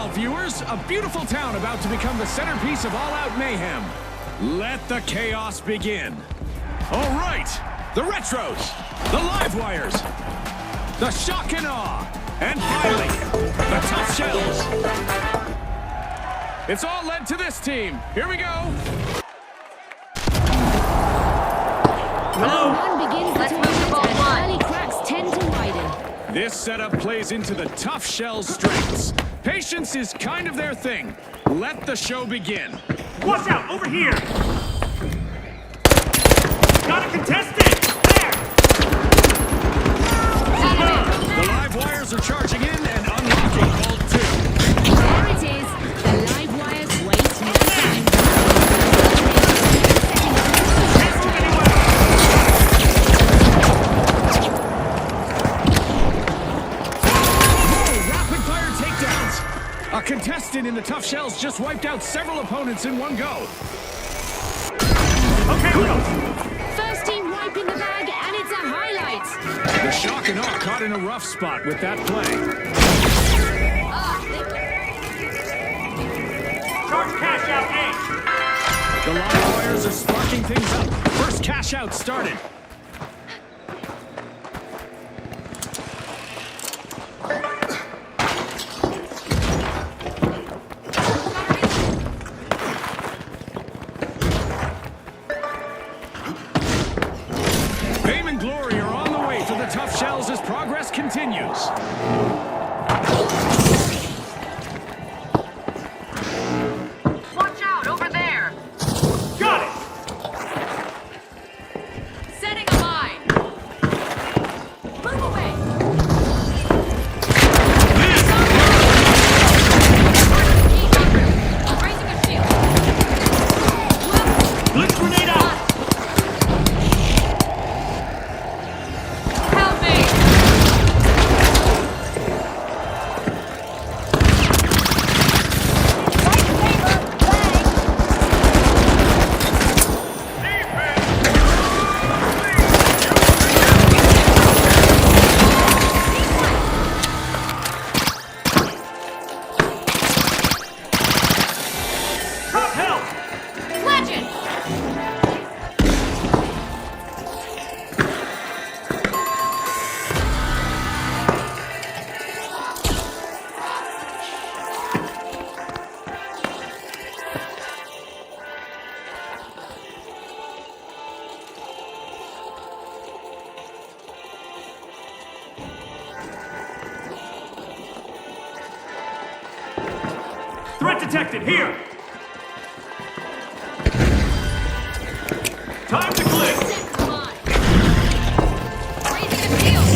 Vault viewers, a beautiful town about to become the centerpiece of all-out mayhem. Let the chaos begin. All right, the Retros, the Livewires, the Shock and Awe, and finally, the Tough Shells. It's all led to this team. Here we go. Round one begins. Let's move to ball one. Early cracks tend to widen. This setup plays into the Tough Shell's strengths. Patience is kind of their thing. Let the show begin. Watch out! Over here! Got a contestant! There! The live wires are charging in and unlocking Vault 2. There it is. The live wires wait no time. Can't move anywhere! Rapid fire takedowns. A contestant in the Tough Shells just wiped out several opponents in one go. Okay, Will! First team wipe in the bag, and it's a highlight. The Shock and Awe caught in a rough spot with that play. Charge cash out A! The live wires are sparking things up. First cash out started. Fame and glory are on the way for the Tough Shells as progress continues. Watch out, over there! Got it! Setting a mine! Move away! Raising a shield! Blitz grenade out! Help me! Drop help! Legend! Threat detected, here! Time to click! Set mine! Raising a shield!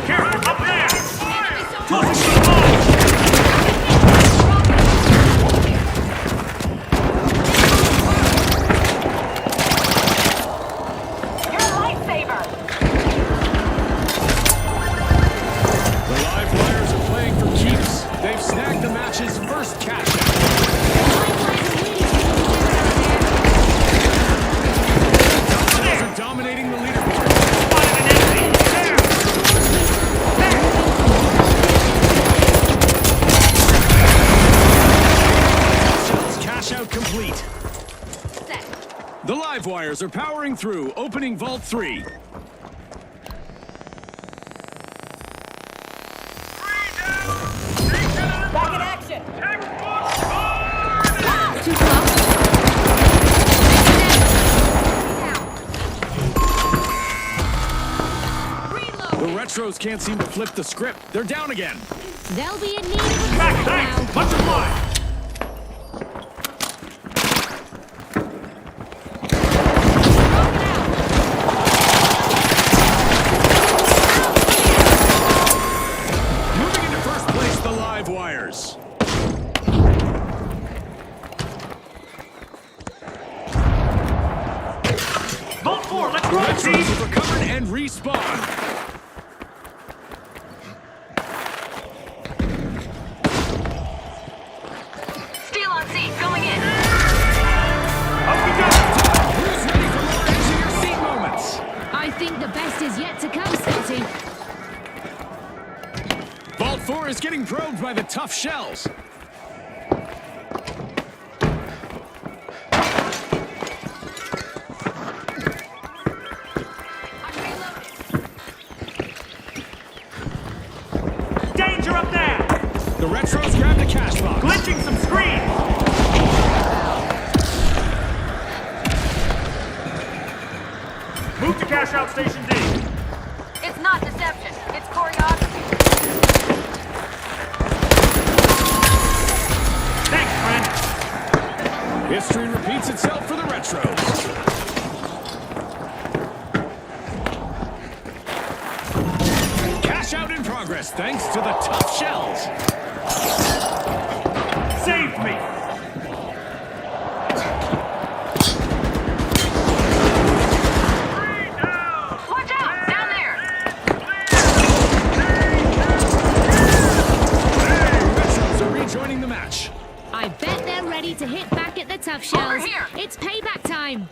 Careful, up there! Enemy soldier! Closing to the line! Your lightsaber! The live wires are playing for keeps. They've snagged the match's first cash out. Shells are dominating the leaderboard. Spotted an enemy! There! Shells cash out complete. Set! The live wires are powering through, opening Vault 3. Back in action! Too close. The Retros can't seem to flip the script. They're down again. They'll be in need of a Back, break thanks! now. Much obliged! Moving into first place, the live wires. Vault 4, let's The roll, Retros team! have recovered and respawned. 4 is getting probed by the tough shells. Danger up there! The Retros grab the cash box. Glitching some screens! Move to cash out station D. It's not deception. It's choreography. Thanks, friend. History repeats itself for the Retros. Cash out in progress thanks to the tough shells. Saved me! Watch out! Down there! The Retros are rejoining the match. I bet they're ready to hit back at the tough shells. Over here. It's payback time.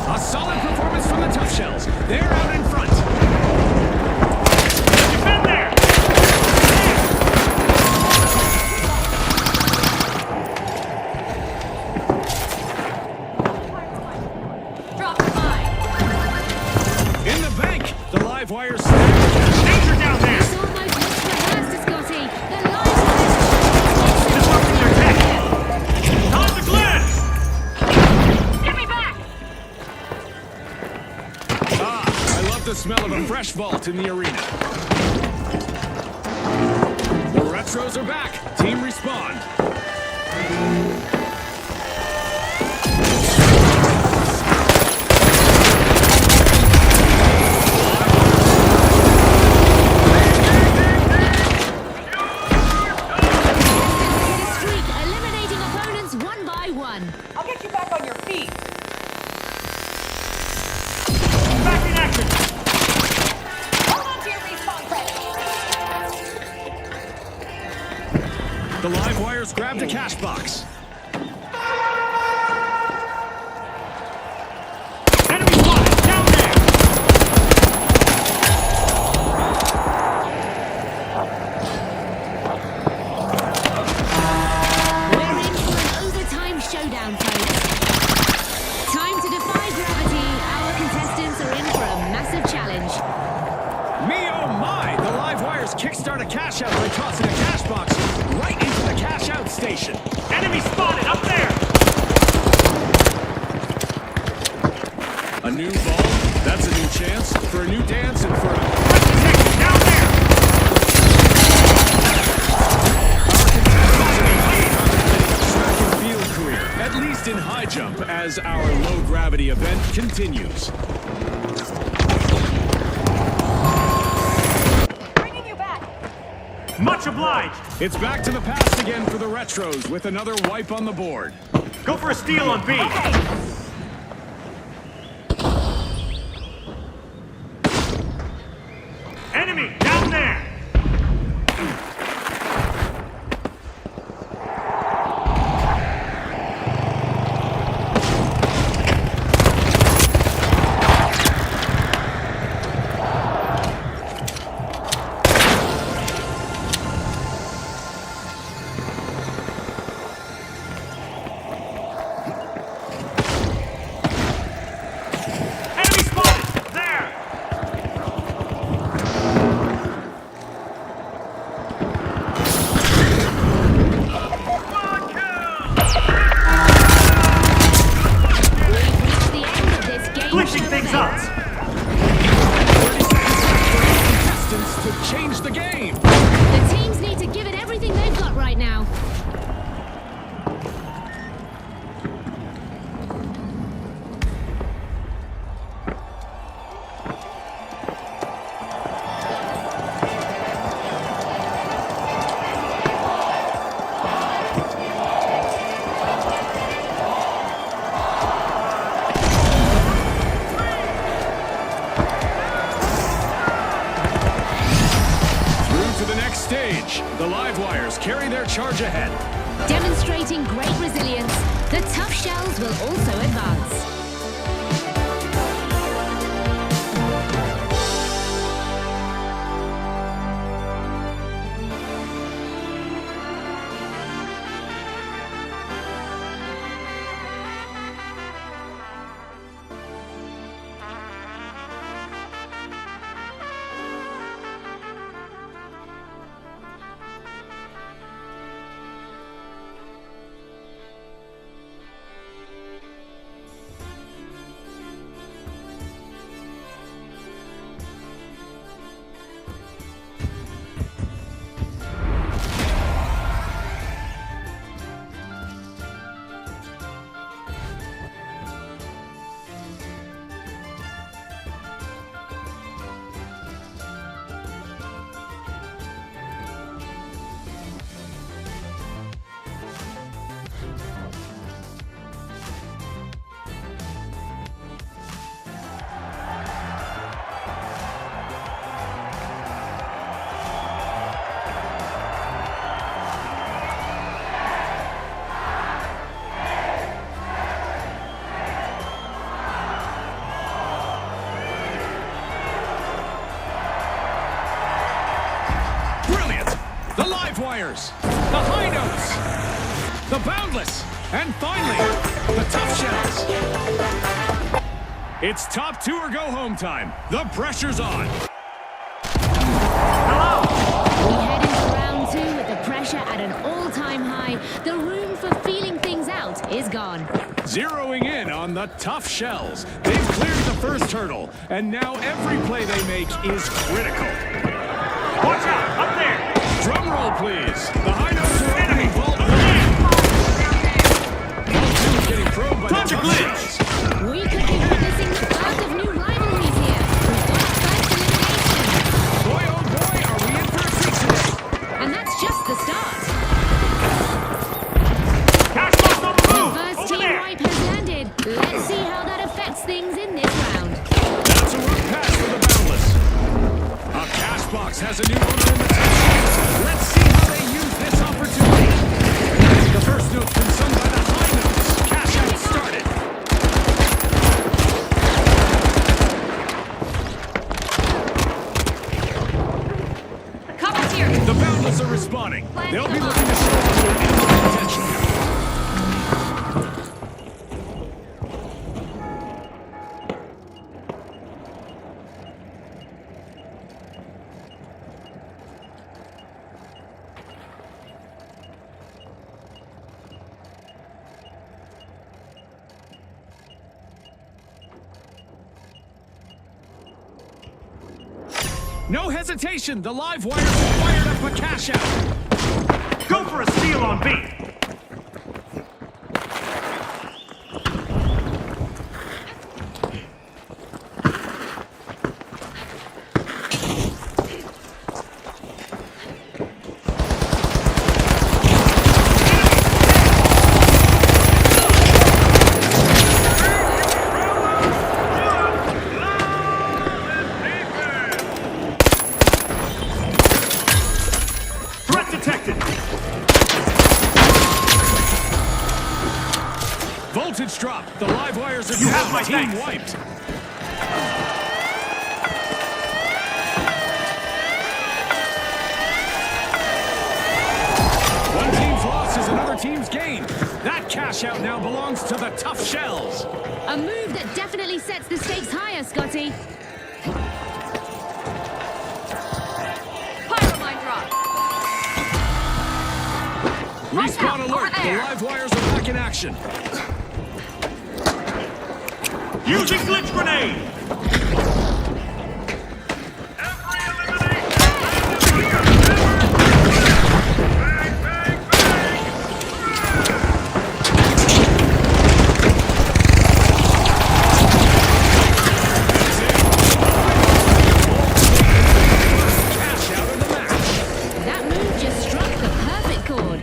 A solid performance from the tough shells. They're out in front. Defend there! Drop the mine. In the bank, the live wires snag the cash. Danger down there! It's almost looks rehearsed, Scotty. The live wires. Disrupting their tech! Time to glitch! Get me back! Ah, I love the smell of a fresh vault in the arena. The Retros are back. Team respond. Hit a streak, eliminating opponents one by one. I'll get you back on your feet. Back in action! Hold on to your respawn credits. The live wires grab the cash box. Enemy spotted! Down there! We're in for an overtime showdown, folks. Time to defy gravity. Our contestants are in for a massive challenge. Me oh my! The live wires kickstart a cash out by tossing a cash box right into the cash out station. Enemy spotted! Up there! A new ball, that's a new chance for a new dance and for a Reputation! Down there! track and field career, at least in high jump, as our low gravity event continues. Bringing you back. Much obliged! It's back to the past again for the Retros with another wipe on the board. Go for a steal on B! Okay. Enemy! Down there! Enemy spotted! There! We've reached the end of this game. Glitching show things event. up! 30 seconds left for the contestants to change the game. The teams need to give it everything they've got right now. Through to the next next stage, the live wires carry their charge ahead. Demonstrating great resilience, the tough shells will also advance. Wires, the high notes, the boundless, and finally, the tough shells. It's top two or go home time. The pressure's on. Hello! We head into round two with the pressure at an all-time high. The room for feeling things out is gone. Zeroing in on the tough shells. They've cleared the first hurdle, and now every play they make is critical. Watch out! Up there! Drum roll, please. The high notes are opening vault one. Vault two is getting probed by the Time to tough glitch. shells. We could be witnessing the start of new rivalries here. We've got our first elimination. Boy, oh boy, are we in for a treat today. And that's just the start. Cash box on the The move! first Over team there! wipe has landed. Let's see how that affects things in this round. That's a rough pass for the boundless. A cash box has a new owner in the tough shells. Let's see how they use this opportunity. The first note's been sung by the high notes. Cash out started. Cover's here. The boundless are responding. They'll be looking to show off their infinite potential. No hesitation. The live wires have fired up a cash out. Go for a steal on B! Threat detected! Voltage drop. The live wires are You have down. my Team thanks. wiped. One team's loss is another team's gain. That cash out now belongs to the tough shells. A move that definitely sets the stakes higher, Scotty. Pyromine drop. Respawn out, alert. over The there. live wires are back in action. Using glitch grenade! Cash out of the match. That move just struck the perfect chord.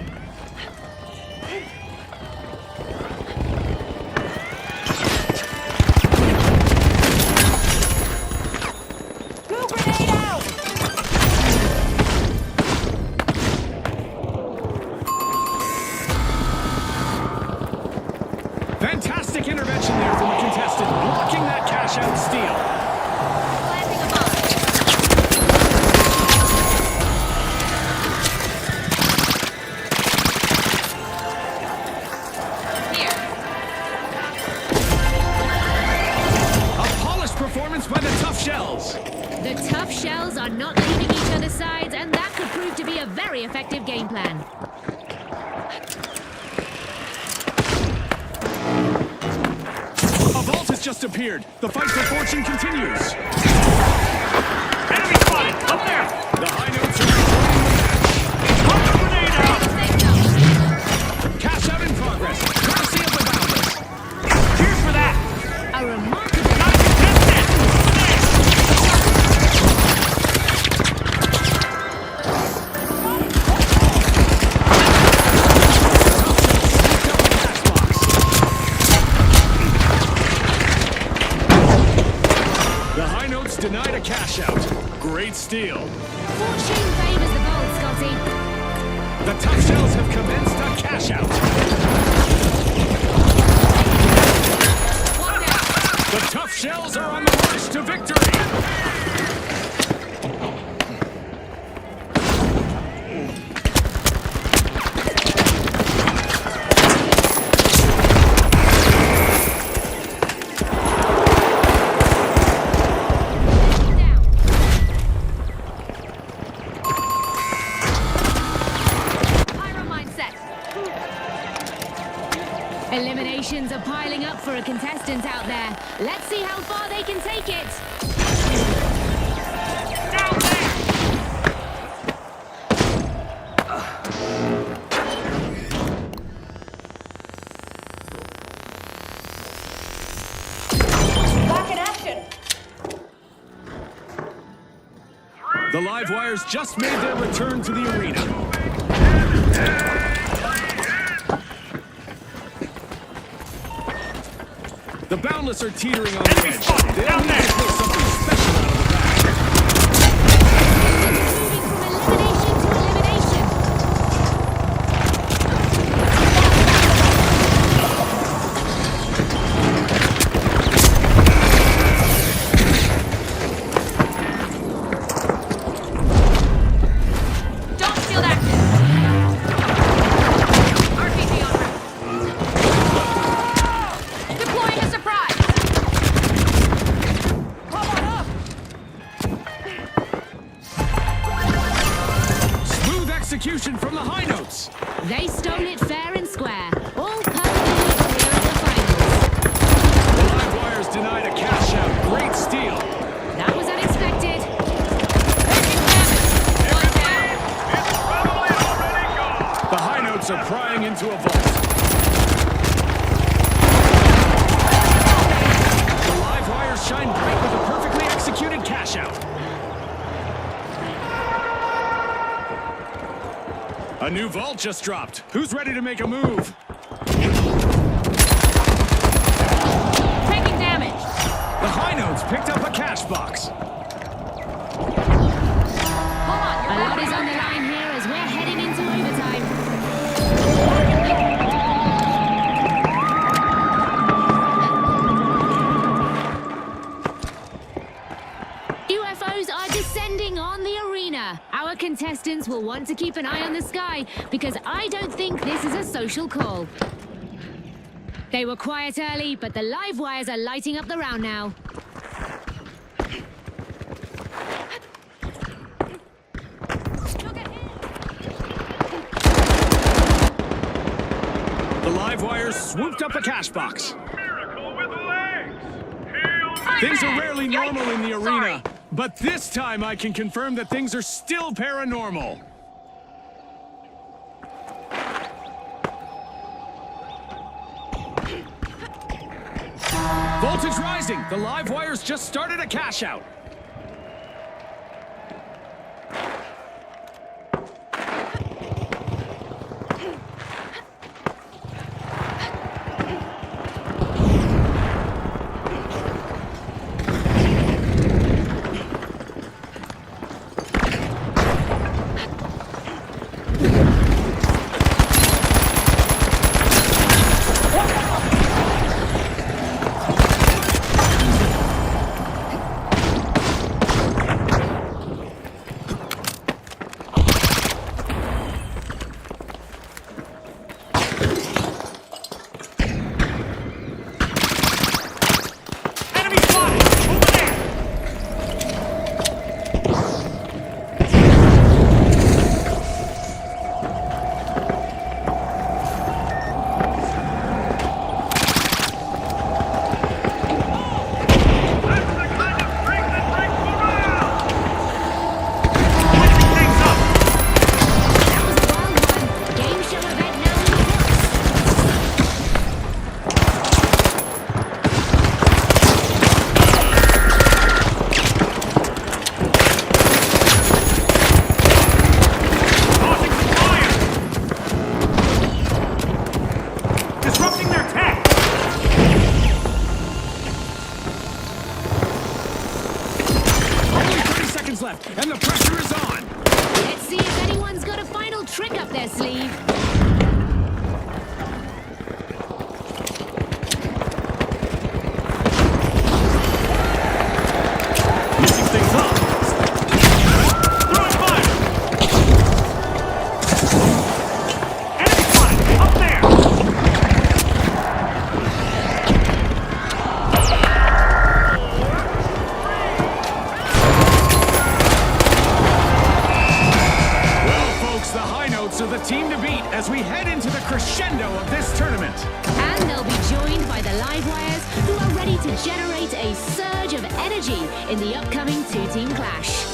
not leaving each other's sides, and that could prove to be a very effective game plan. A vault has just appeared. The fight for fortune continues. Enemy spotted! Up there! The high notes are rejoining Pump the grenade out! the match. Cash out in progress. Courtesy of the Boundless. Cheers for that! A remarkable... Not contested! The high notes denied a cash out. Great steal. Fortune favors the bold, Scotty. The tough shells have commenced a cash out. One down. The tough shells are on the march to victory. Pyro mindset. Eliminations are piling up for a contestant out there. Let's see how far they can take it. Down there! Back in action. The live wires just made their return to the arena. The Boundless are teetering on the Enemy edge. spotted! They'll Down need there! to pull something special out of the bag. Moving from elimination to elimination. Don't steal that. RPG en route. Deploying a surprise. Come on up. Smooth execution from the high notes. They stole it fair and square. All perfectly clear of the finals. The live wires denied a cash out. Great steal. That was unexpected. One down. The high notes are prying into a vault. The live wires shine bright with a perfectly executed cash out. A new vault just dropped. Who's ready to make a move? Taking damage. The high notes picked up a cash box. Hold on. A lot is on the line here as we're heading into overtime. UFOs are descending on the arena. Our contestants will want to keep an eye on the sky because I don't think this is a social call. They were quiet early, but the live wires are lighting up the round now. Look ahead. The live wires swooped up a cash box. Things are rarely normal in the arena, but this time I can confirm that things are still paranormal. Voltage rising. The live wires just started a cash out. their sleeve. Mixing things up. Throwing fire! Enemy spotted! Up there! Well, folks, the high notes are the team to beat as we head into the crescendo of this tournament. And they'll be joined by the live wires who are ready to generate a surge of energy in the upcoming two-team clash.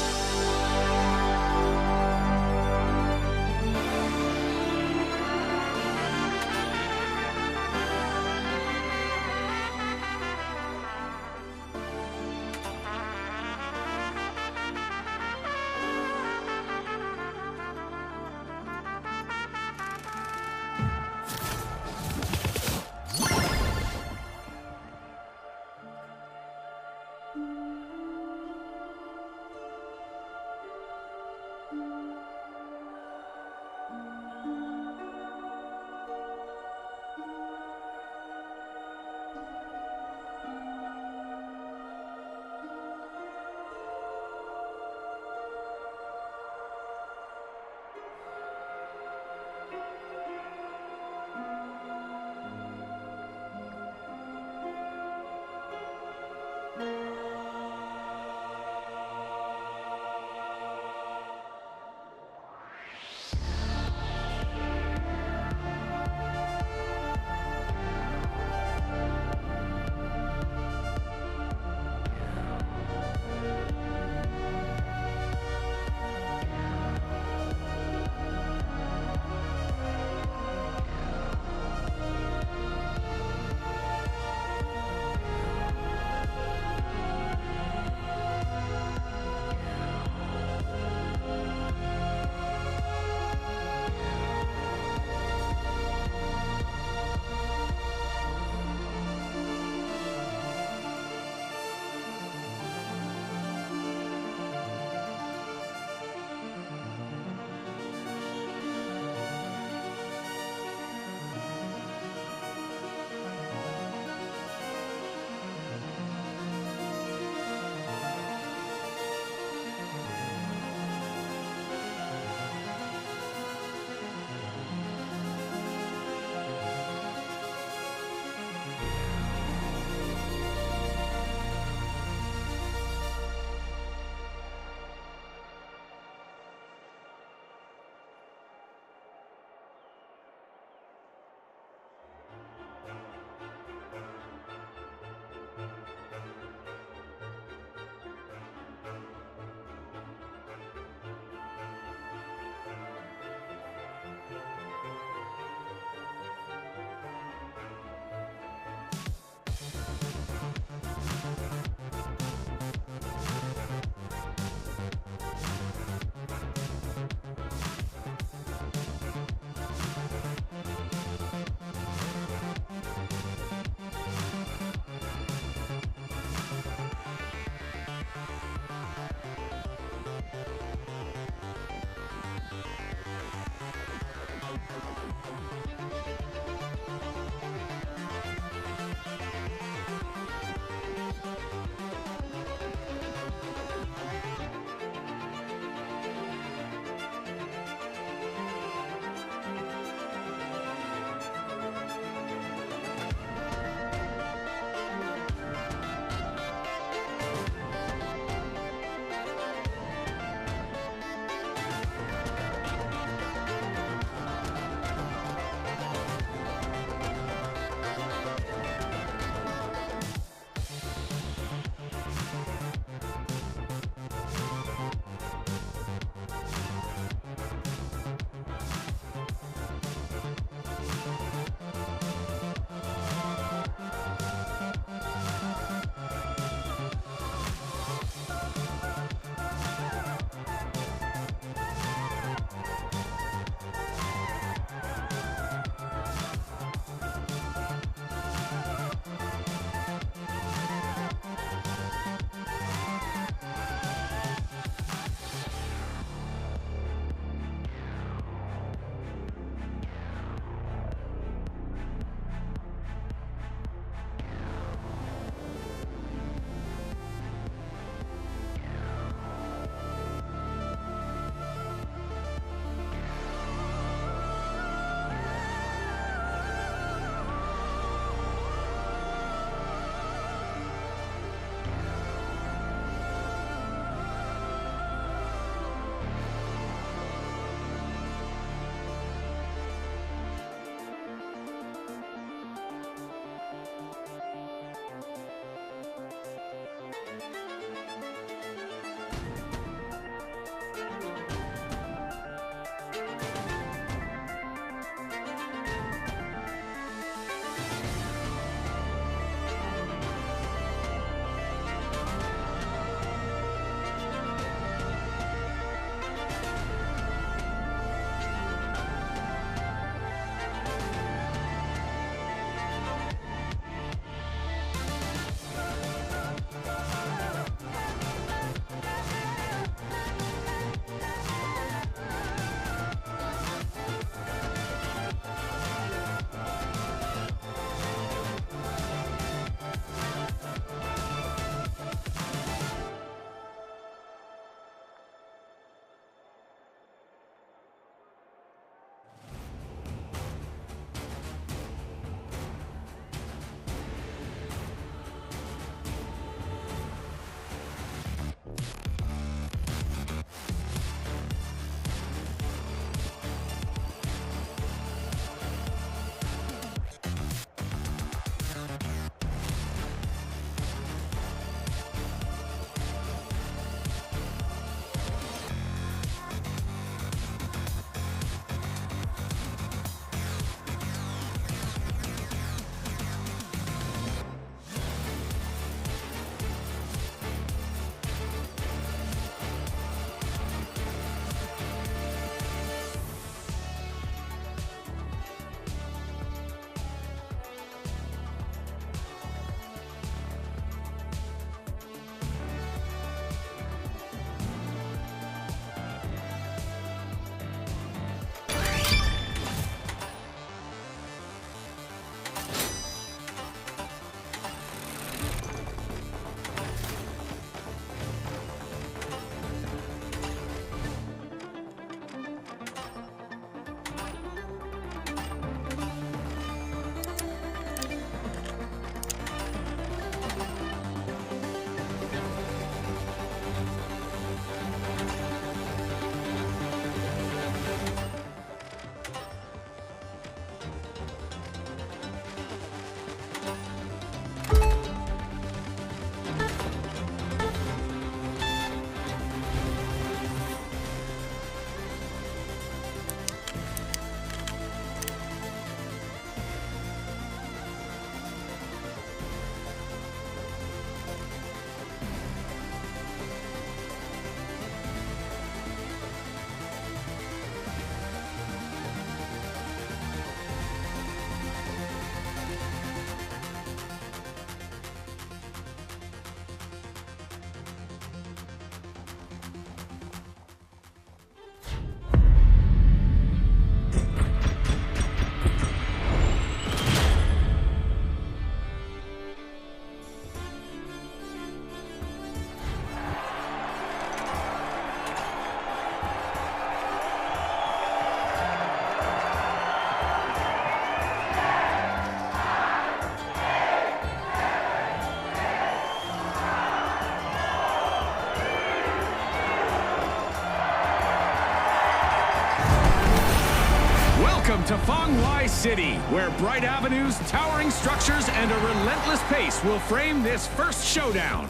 Welcome to Fong Wai City, where bright avenues, towering structures, and a relentless pace will frame this first showdown.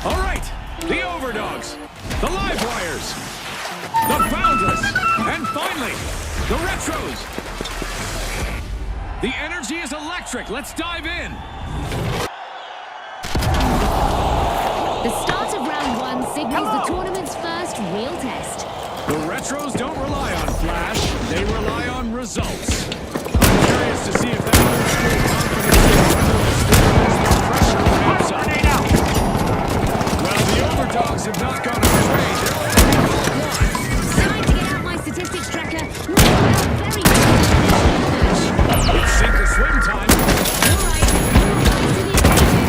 All right, the Overdogs, the Livewires, the Boundless, and finally, the Retros. The energy is electric. Let's dive in. The start of round one signals the tournament's first real test. The Retros don't rely on flash, they rely on results. I'm curious to see if that old school confidence will pressure ramps up. Grenade out. Well, the Overdogs have not gone astray. They're only goal one. Time to get out my statistics tracker. Very good. It's sink or swim time. All right, rise to the occasion.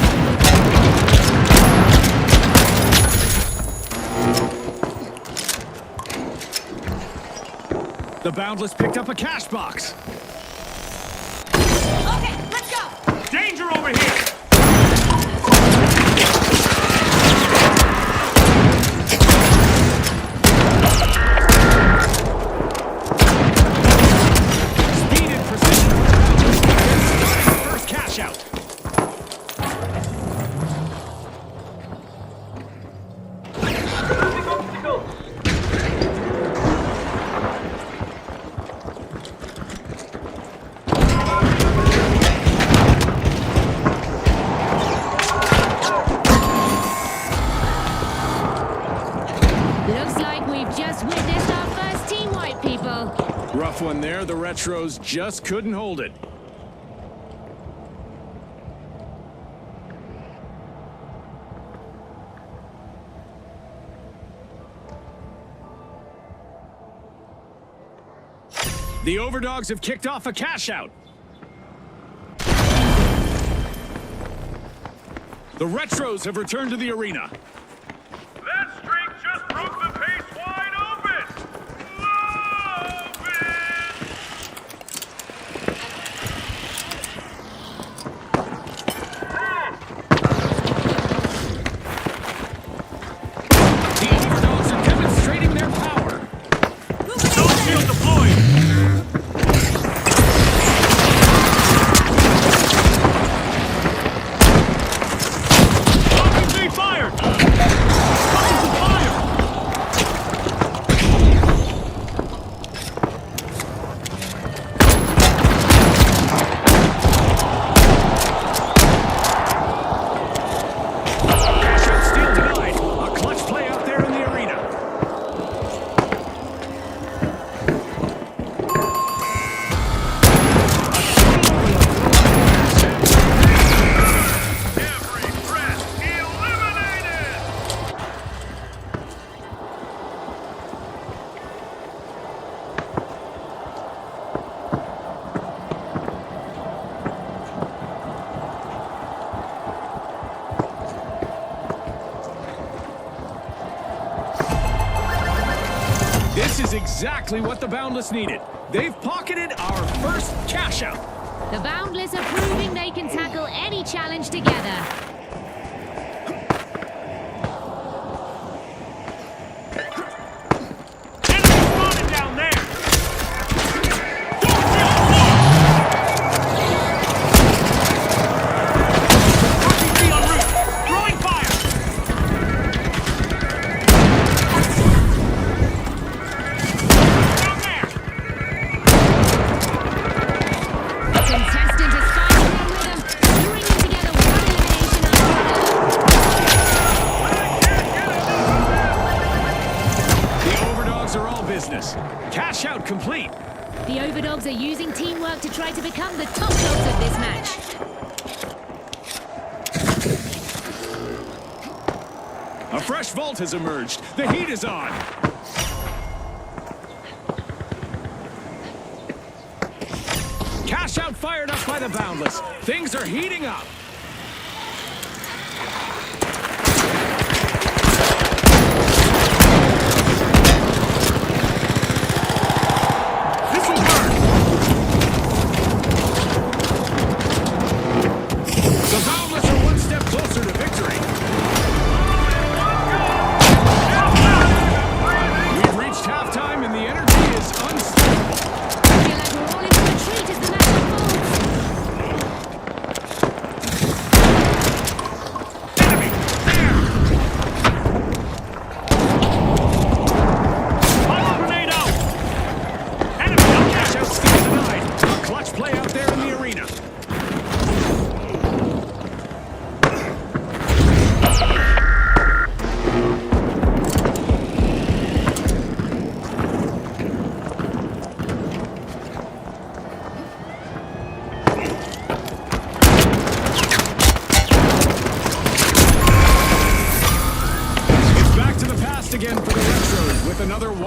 The Boundless picked up a cash box. Okay, let's go. Danger over here. Speed and precision. They're starting the first cash out. Looks like we've just witnessed our first team wipe, people. Rough one there. The Retros just couldn't hold it. The Overdogs have kicked off a cash out. The Retros have returned to the arena. That streak just broke the pace wide open. Love The Overdogs are demonstrating their power. Zone shield deployed. RPG fired. Weapons of fire. Cash out steal denied. A clutch play out there in the arena. Every threat eliminated. This is exactly what the Boundless needed. They've pocketed our first cash out. The Boundless are proving they can tackle any challenge together. Enemy spotted down there. Zone shield deployed. RPG en route. Throwing fire. Down there. The contestant is finding their rhythm, bringing together one elimination after another. The Overdogs are all business. Cash out complete. The Overdogs are using teamwork to try to become the top dogs of this match. A fresh vault has emerged. The heat is on. Cash out fired up by the Boundless. Things are heating up. This'll burn. The Boundless are one step closer to victory. We've reached halftime and the energy is unstoppable.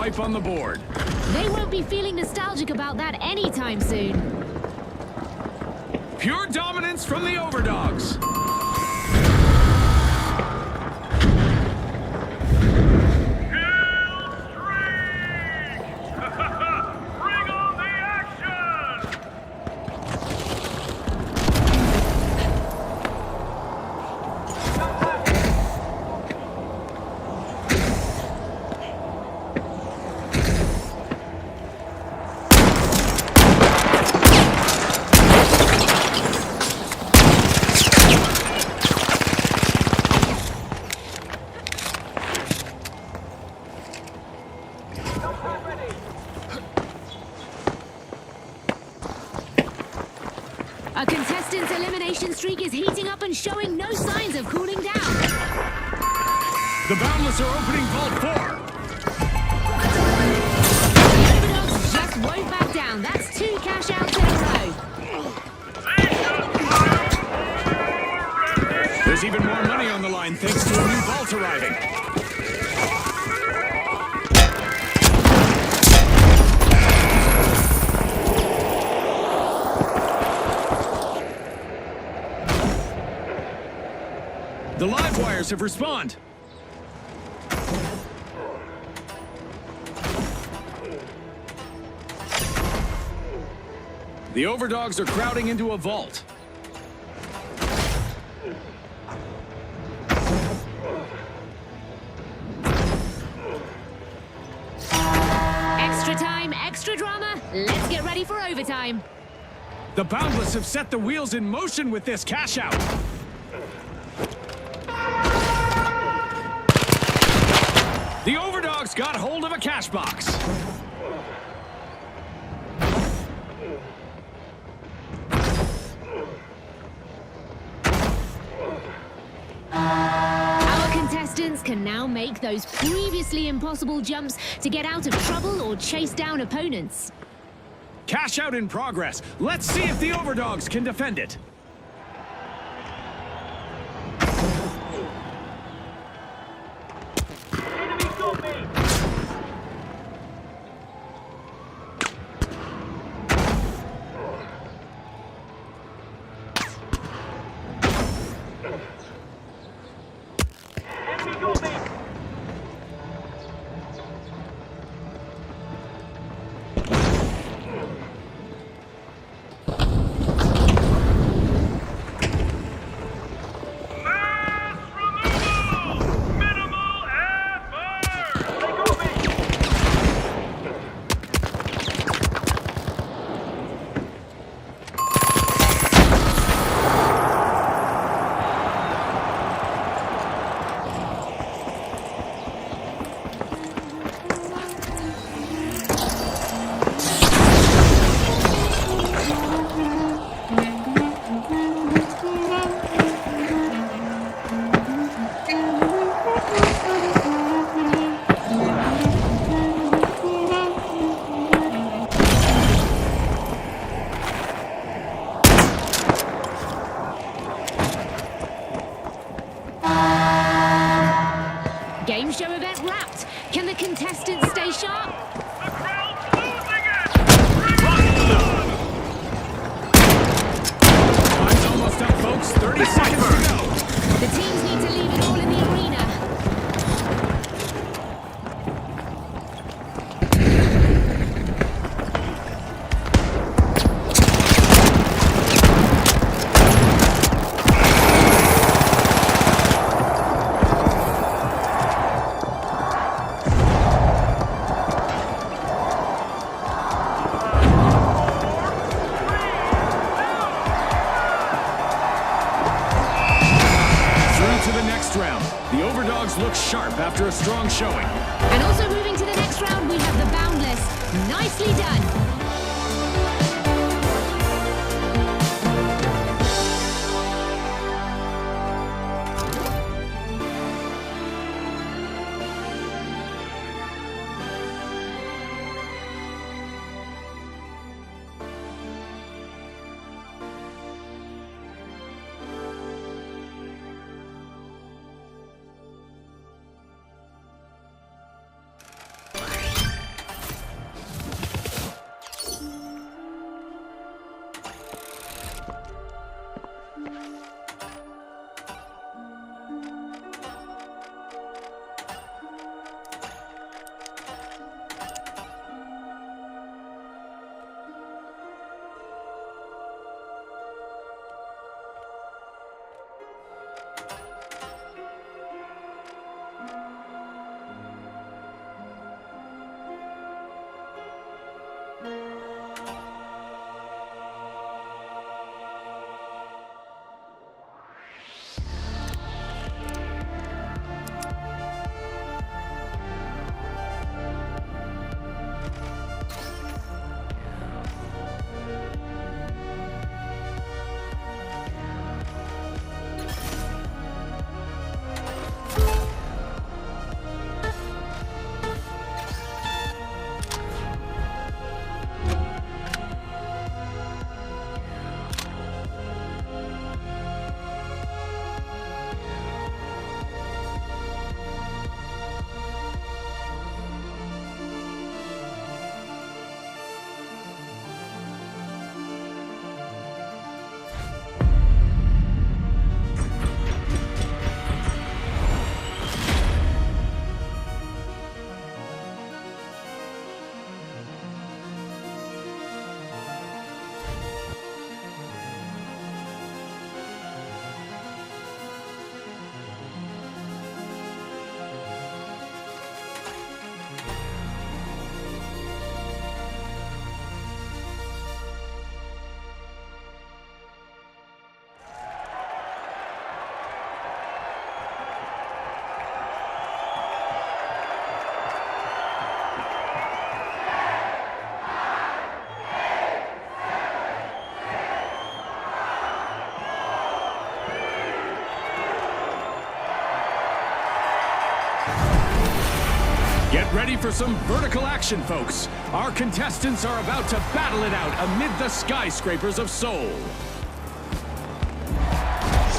wipe on the board. They won't be feeling nostalgic about that anytime soon. Pure dominance from the Overdogs. Kill streak! Bring on the action! A contestant's elimination streak is heating up and showing no signs of cooling down. The Boundless are opening Vault 4. The Overdogs just won't back down. That's 2 cash outs in a row. There's even more money on the line thanks to a new vault arriving. The live wires have respawned. The Overdogs are crowding into a vault. Extra time, extra drama. Let's get ready for overtime. The Boundless have set the wheels in motion with this cash out. The Overdogs got hold of a cash box. Our contestants can now make those previously impossible jumps to get out of trouble or chase down opponents. Cash out in progress. Let's see if the Overdogs can defend it. Mass removal! Minimal adverse! Game show event wrapped. Can the contestants stay sharp? The crowd's losing it! Bring it on! Time's almost up, folks. 30 seconds to go. The teams need to leave it all in the arena. Through to the next round. The Overdogs look sharp after a strong showing. And also moving to the next round, we have the Boundless. Nicely done. ready for some vertical action, folks. Our contestants are about to battle it out amid the skyscrapers of Seoul.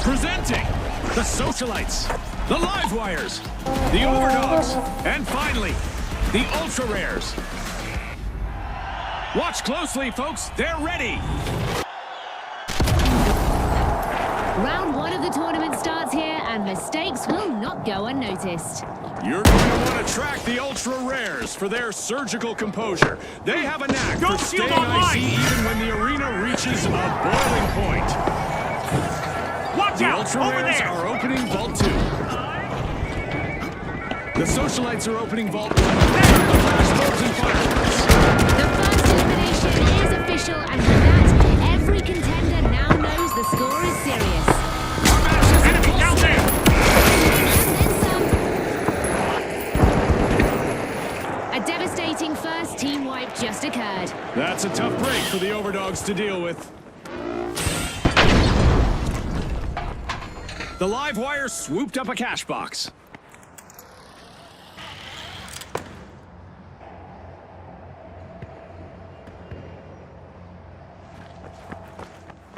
Presenting the Socialites, the Livewires, the Overdogs, and finally, the Ultra Rares. Watch closely, folks. They're ready. Round one of the tournament starts here, and mistakes will not go unnoticed. You're going to want to track the Ultra Rares for their surgical composure. They have a knack for staying icy even when the arena reaches a boiling point. Watch The out! Ultra Over Rares there! are opening Vault 2. The Socialites are opening Vault 1. Flashbulbs and fireworks. The first elimination is official, and with that, every contender now knows the score is serious. Our match is in Enemy full down swing. there! And then some. A devastating first team wipe just occurred. That's a tough break for the Overdogs to deal with. The Livewire swooped up a cash box.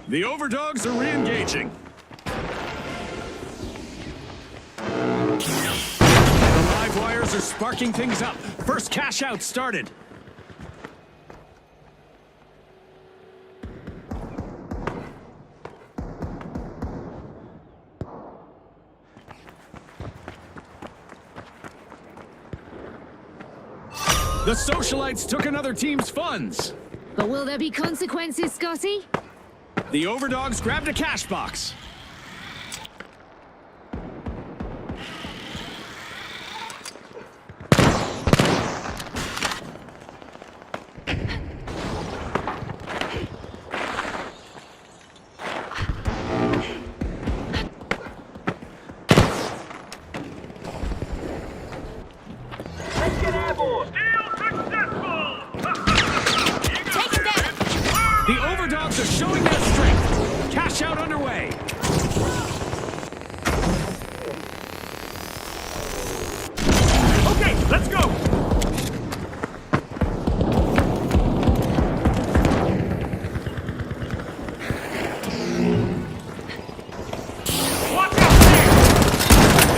The Overdogs are re-engaging. The Livewires are sparking things up. First cash out started. The Socialites took another team's funds. But will there be consequences, Scotty? The Overdogs grabbed a cash box. Steal successful! Take him down! The Overdogs are showing their strength. Cash out underway. Okay, let's go! Watch out there!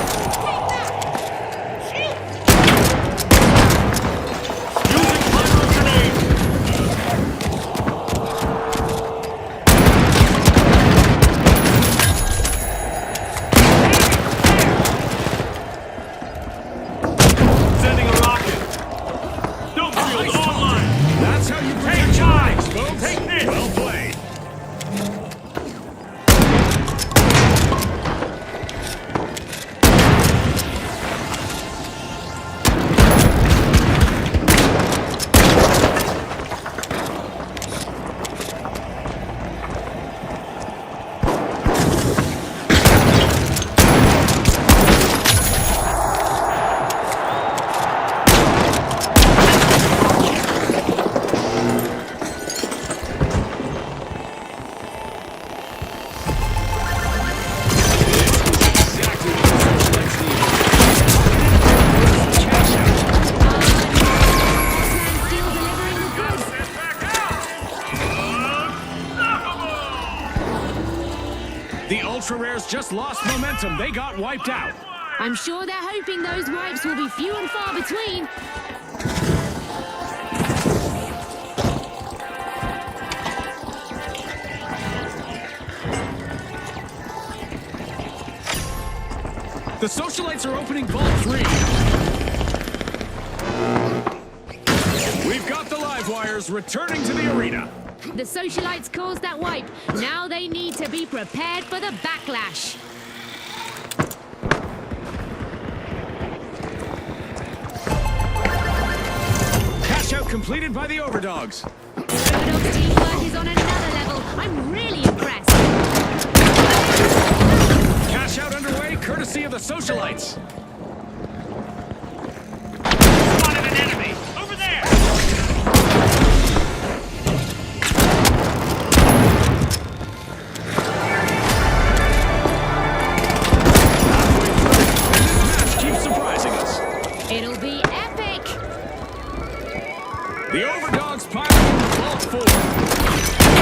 Using final grenade! Sending a rocket! Don't Ice shield Tongue. online! That's how you Take protect your mine. lives, folks. Take this. Well played. Exactly what the Socialites needed. Cash out. Portland still delivering the goods. Get back out! Unstoppable! The Ultra Rares just lost momentum. They got wiped out. I'm sure they're hoping those wipes will be few and far between. The Socialites are opening Vault 3. We've got the Livewires returning to the arena. The Socialites caused that wipe. Now they need to be prepared for the backlash. Cash out completed by the Overdogs. Overdogs teamwork is on another level. I'm really impressed. Cash out underway, courtesy of the Socialites. Spotted an enemy! Over there! This match keeps surprising us. It'll be epic. The Overdogs piling into Vault 4.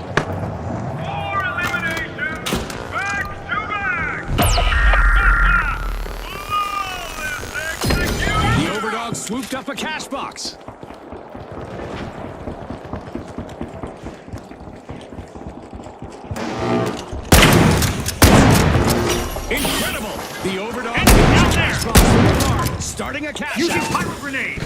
Four eliminations, back to back. Flawless execution. The Overdogs swooped up a cash box. Incredible! The Overdogs down there. cash box from the car, starting a cash Using out. pyro grenade.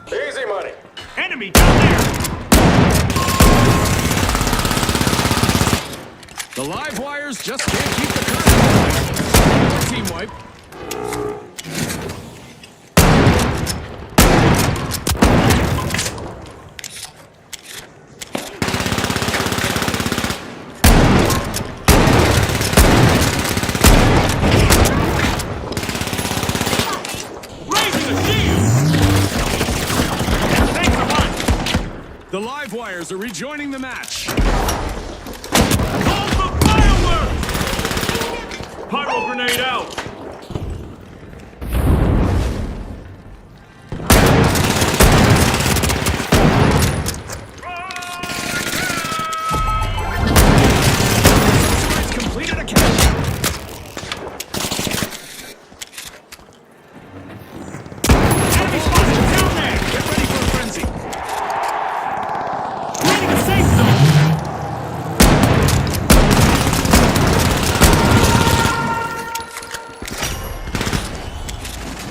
Easy money. Enemy down there. The live wires just can't keep the current going. Team wipe. Raising the shield. Thanks a bunch. The live wires are rejoining the match. Call for fireworks. Pyro grenade out. It's completed a cash out. Enemy spotted down there. Get ready for a frenzy. Leaving the safe zone.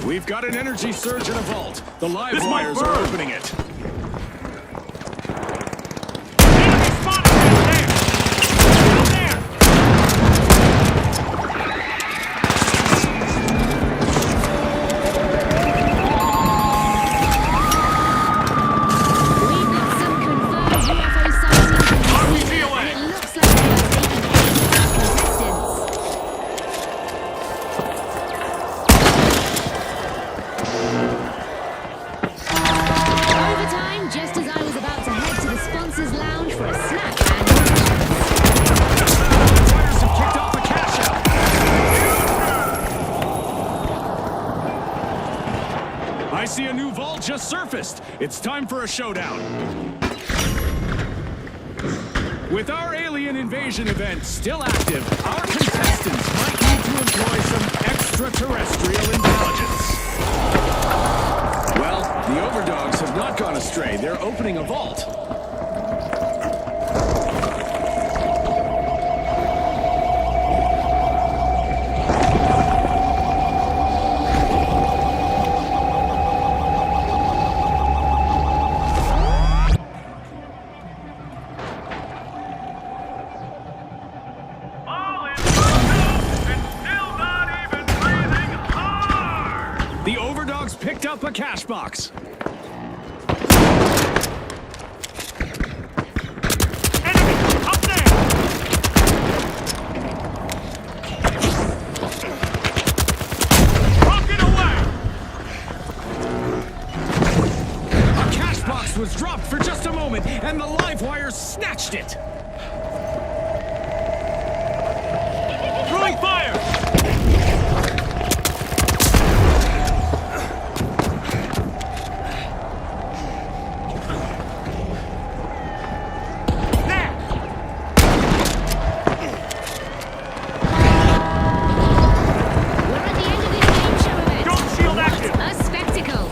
We've got an energy surge in a vault. The live This might wires are burn. opening it. Enemy spotted down there. Down there. We've got some confirmed UFO sightings in the RPG arena, away. and it looks like they are taking aim at contestants. Overtime, just as I was about to head to the sponsors' lounge for a snack and Wires have kicked off a cash out. I see a new vault just surfaced. It's time for a showdown. With our alien invasion event still active, our contestants might need to employ some extraterrestrial intelligence. Well, the Overdogs have not gone astray. They're opening a vault. All in one and still not even breathing hard. The Overdogs picked up a cash box. Enemy up there. Rocket away. A cash box was dropped for just a moment, and the live wires snatched it. Throwing fire. There. we're at the end of this game show event. Drone shield active. What a spectacle!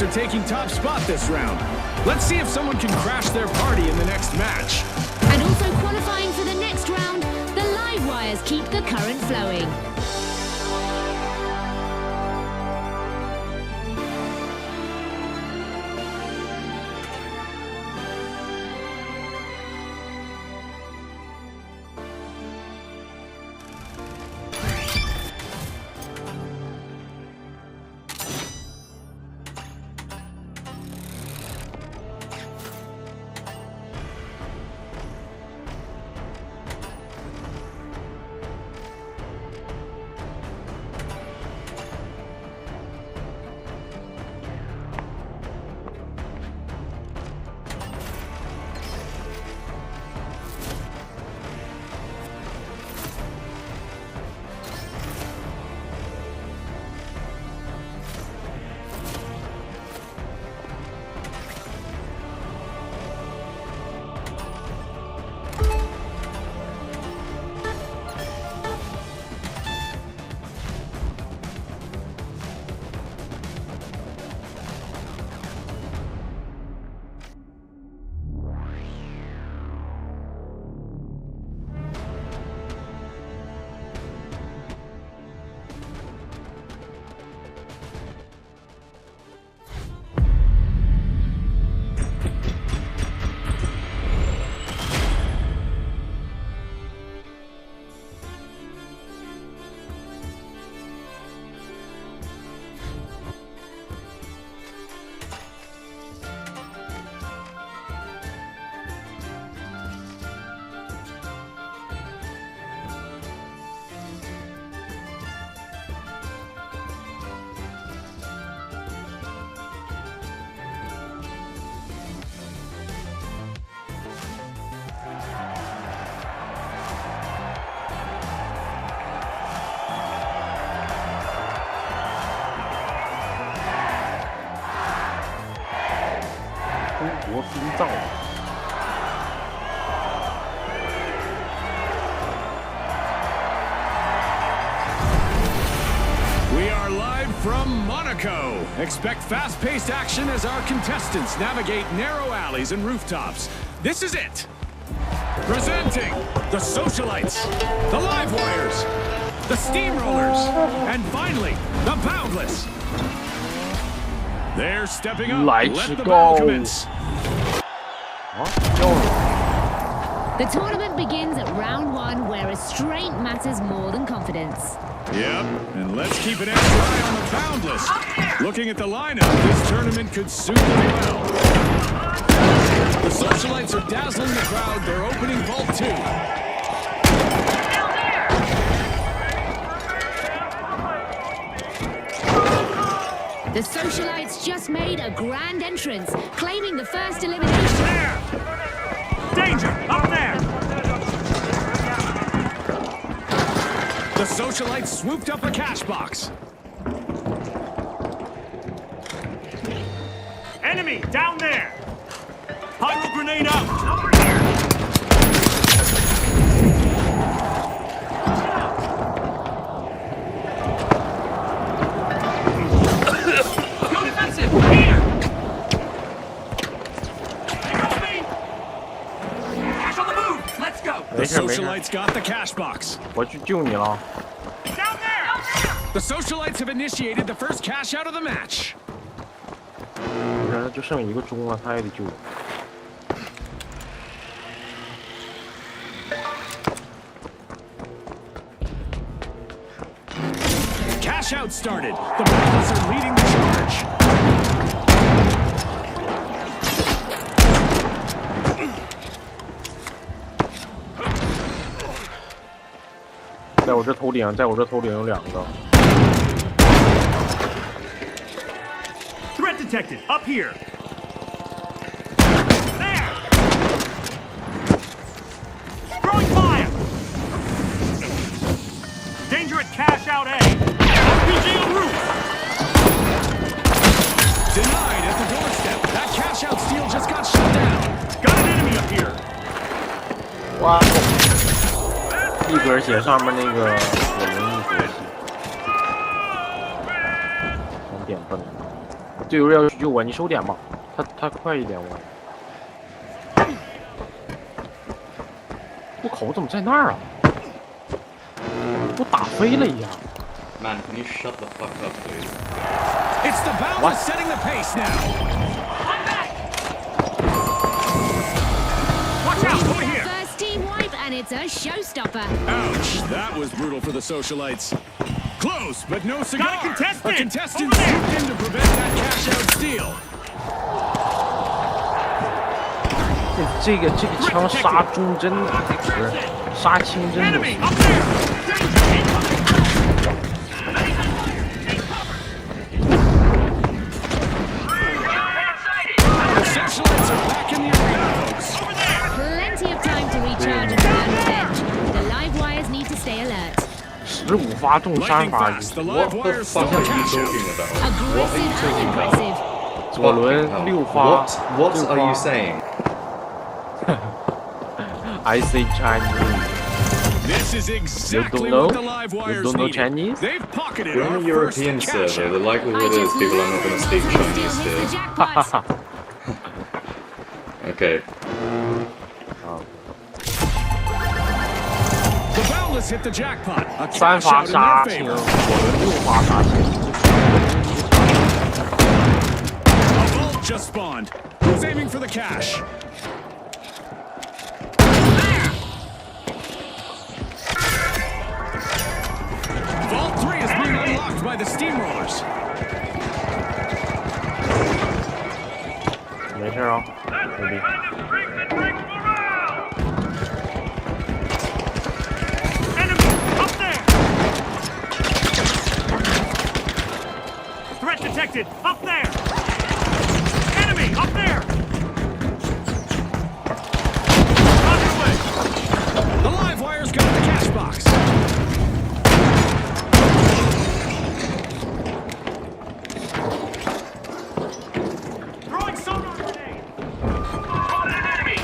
after taking top spot this round. Let's see if someone can crash their party in the next match. And also qualifying for the next round, the live wires keep the current flowing. We are live from Monaco. Expect fast-paced action as our contestants navigate narrow alleys and rooftops. This is it. Presenting the Socialites, the Live Wires, the Steamrollers, and finally, the Boundless. They're stepping up. Let the battle commence. The tournament begins at round one, where restraint matters more than confidence. Yep, and let's keep an extra eye on the Boundless. Looking at the lineup, this tournament could suit them well. The Socialites are dazzling the crowd. They're opening Vault 2. The Socialites just made a grand entrance, claiming the first elimination. There! Danger! Up there! The Socialites swooped up a cash box. Enemy down there! Pyro grenade out! Over here! Go defensive! Here! Cash on the move! Let's go! The Socialites got the cash box. 我去救你了。 Down there! The Socialites have initiated the first cash out of the match. 人就剩一个钟了，他也得救。 Cash out started. The Boundless are leading the charge. 在我这头顶，在我这头顶有2个。 Threat detected! Up here! There! Throwing fire! Danger at cash out A! RPG on roof! Denied at the doorstep. That cash out steal just got shut down. Got an enemy up here! 哇！一格写上面那个我容易学习，很点笨。队友要救我，你收点吧，他快一点我。我靠，我怎么在那儿啊？我打飞了一样。 Man, can you shut the fuck up, dude? It's the Boundless setting the pace now. Watch out, over here. First team wipe, and it's a showstopper. Ouch, that was brutal for the socialites. Close, but no cigar. Got a contestant! A contestant Over there! swooped in to prevent that cash-out steal. 这个枪杀中针的，不是杀清真的。 Enemy up there! The socialites are back in the arena, folks. Plenty of time to recharge and earn revenge. The live wires need to stay alert. 15发中3 Lightning 发， fast, the What live the wires fuck stole are the you cash out. talking about? What are you Aggressive and talking about? impressive. 左轮 Fucking 6 hell. 发。 What 6 are you 发 saying? I say Chinese. This is exactly know? what the live You wires don't know needed. Chinese? They've pocketed We're our on a European first cash server. The out. likelihood is people are not going to speak Chinese here. Jackpot. Okay. The Boundless hit the jackpot. A 3 cash 发 out in 杀 their 青， favor. 左轮6发杀青。 A vault just spawned. Who's aiming for the cash? Vault 3 is being unlocked by the steamrollers. 没事啊，兄弟。 Enemy up there! Threat detected! Up there! Enemy up there! On your way! The live wires got the cash box. Throwing sonar grenade! Spotted an enemy!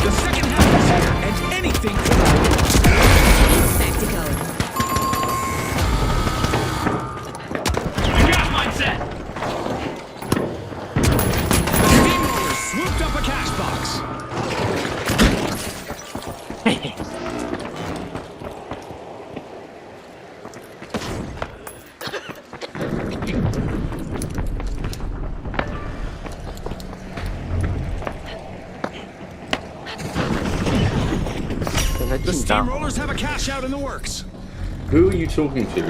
The second half is here, and anything could happen. Spectacle. Gas line set! The steamrollers swooped up a cash box. The 紧张。 steamrollers have a cash out in the works. Who are you talking to?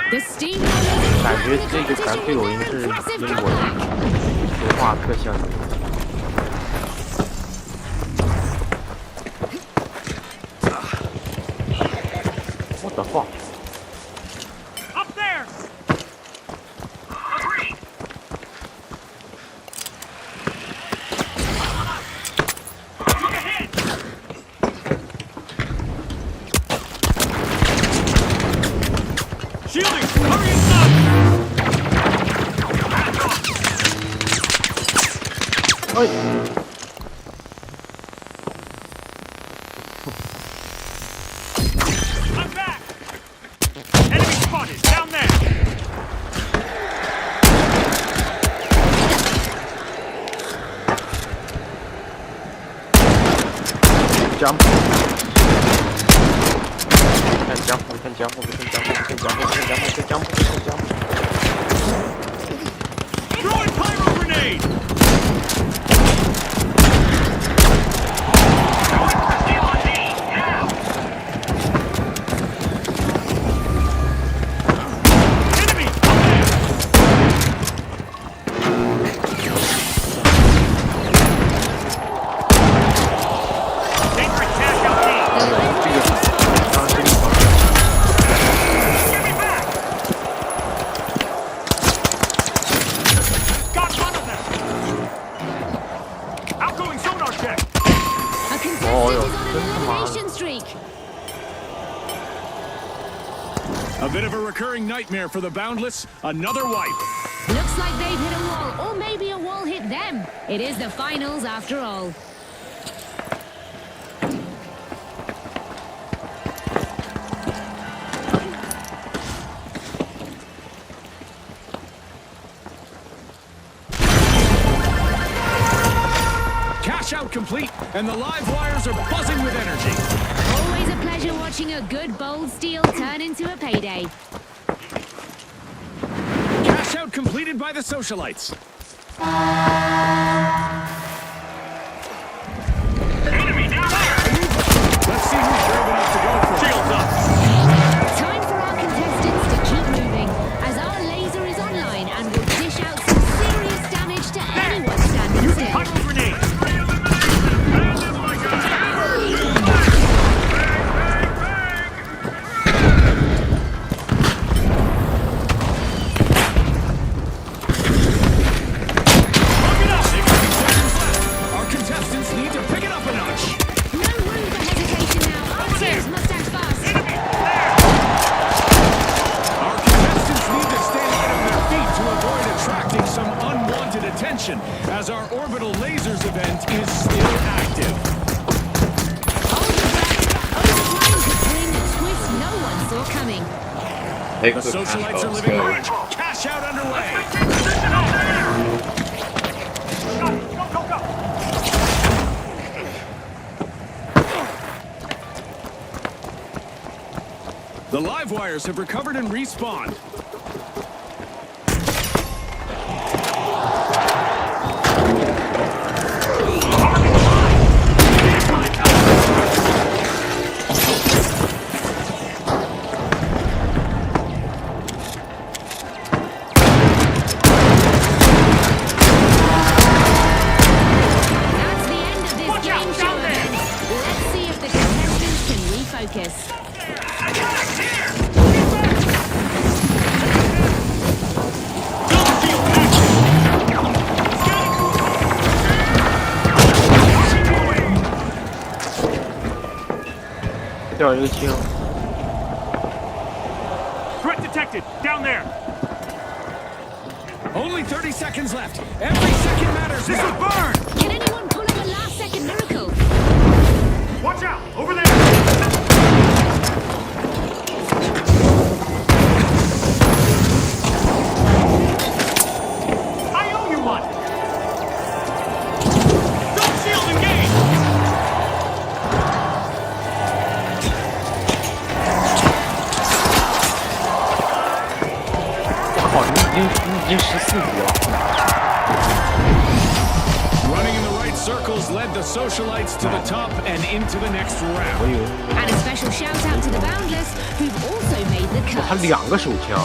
The steamrollers 感觉这个咱队友应该是英国人，说话特像你。What the fuck？ Up there! Agreed! Look ahead! Shielding! Hurry inside! 哎， I'm back! Enemy spotted! Down there! jump。看 jump， 看 jump， 看 jump， 看 jump， 看 jump， 看 jump， 看 jump。 Throwing pyro grenade! Enemy! Up there! Dangerous cash out team! 这个当这个方 Get me back! Got one of them! Outgoing sonar check! A contestant Oh, is yeah. on an Come on. elimination streak. A bit of a recurring nightmare for the Boundless. Another wipe. Looks like they've hit a wall, or maybe a wall hit them. It is the finals after all. cash out complete, and the live wires are buzzing with energy. Always a pleasure watching a good bold steal turn into a payday. Cash out completed by the socialites. Enemy down there! Let's see who's brave enough to go for it. Shields up! Time for our contestants to keep moving, as our laser is online and will dish out some serious damage to anyone standing Using still. huddle grenade! Our contestants need to pick it up a notch. No room for hesitation now. Our teams must act fast. Our contestants need to stay light on their feet to avoid attracting some unwanted attention, as our orbital lasers event is still active. Hold your breath. Overtime could bring a twist no one saw coming. Take The the socialites are cash living box, large. Cash out underway. Go, go, go! The live wires have recovered and respawned. That's the end of this Watch out, game show down there. event. Let's see if the contestants can refocus. Shield 掉一个星， Threat detected! Down there! Only 30 seconds left. Every second matters This will now. burn! Can anyone pull up a last-second miracle? Watch out! Over there! I owe you one! Don't shield engage! 靠，你已经14级了。 Running in the right circles led the socialites to the top and into the next 我 round. 以为 And a special shout-out to the Boundless, who've also made the 还 cut. 2个手枪。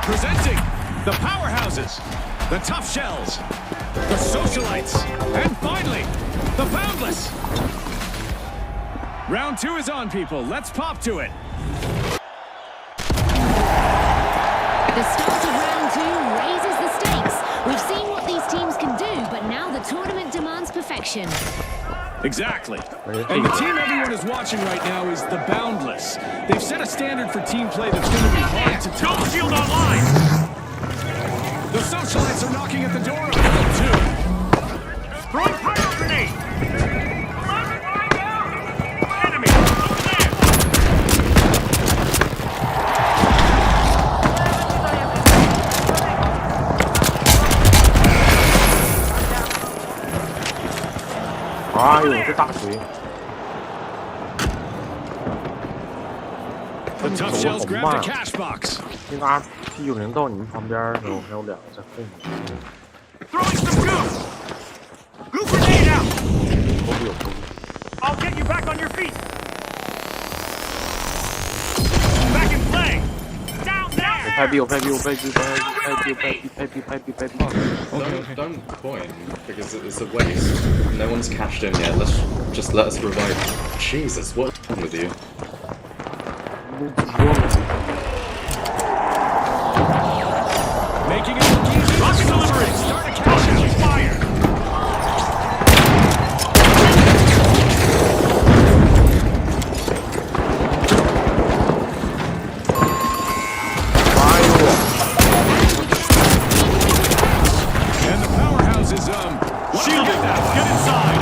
Presenting the powerhouses, the tough shells, the socialites, and finally, the boundless. Round 2 is on, people. Let's pop to it. The start of round 2 raises the stakes. We've seen what these teams can do, but now the tournament demands perfection. Exactly. And the team everyone is watching right now is the Boundless. They've set a standard for team play that's going to be hard to top. Don't shield online! The socialites are knocking at the door of round 2. Throwing pyro grenade! Enemy! Over there!哎呦，这大锤！ The tough shells grabbed a cash box. 那个 P90到你们旁边的时候，还有2个在后面。 Throwing some goo! Goo grenade! 有攻。 I'll get you back on your feet. Back in play. Down 我 there. 拍 B， 我拍 B， 我拍 B， 拍 B， 拍 B， 拍 B。 Don't coin because it's a waste. No one's cashed in yet. Just let us revive. Jesus, what's wrong with you? Making it look easy. Rocket delivery. Start a countdown. Fire. And the powerhouse is shielded. Get inside.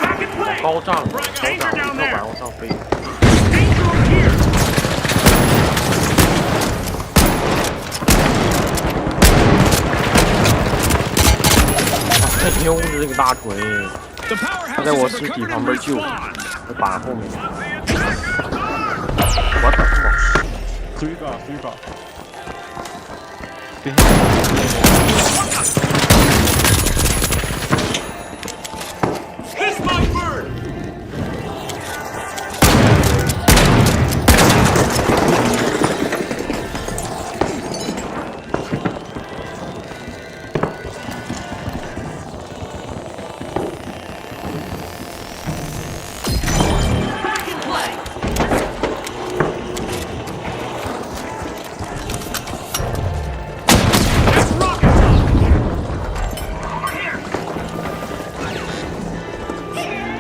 Back in play. 高涨，高 Danger 涨， down 跳 there. 板往上飞。 Danger over here. 太牛了这个大锤， The 他在 powerhouse 我 is 尸体 recovered 旁 and 边救我， respawned. 我板后面。我等我。 Kiss my bird. Back in play. That's rocket time. Over here.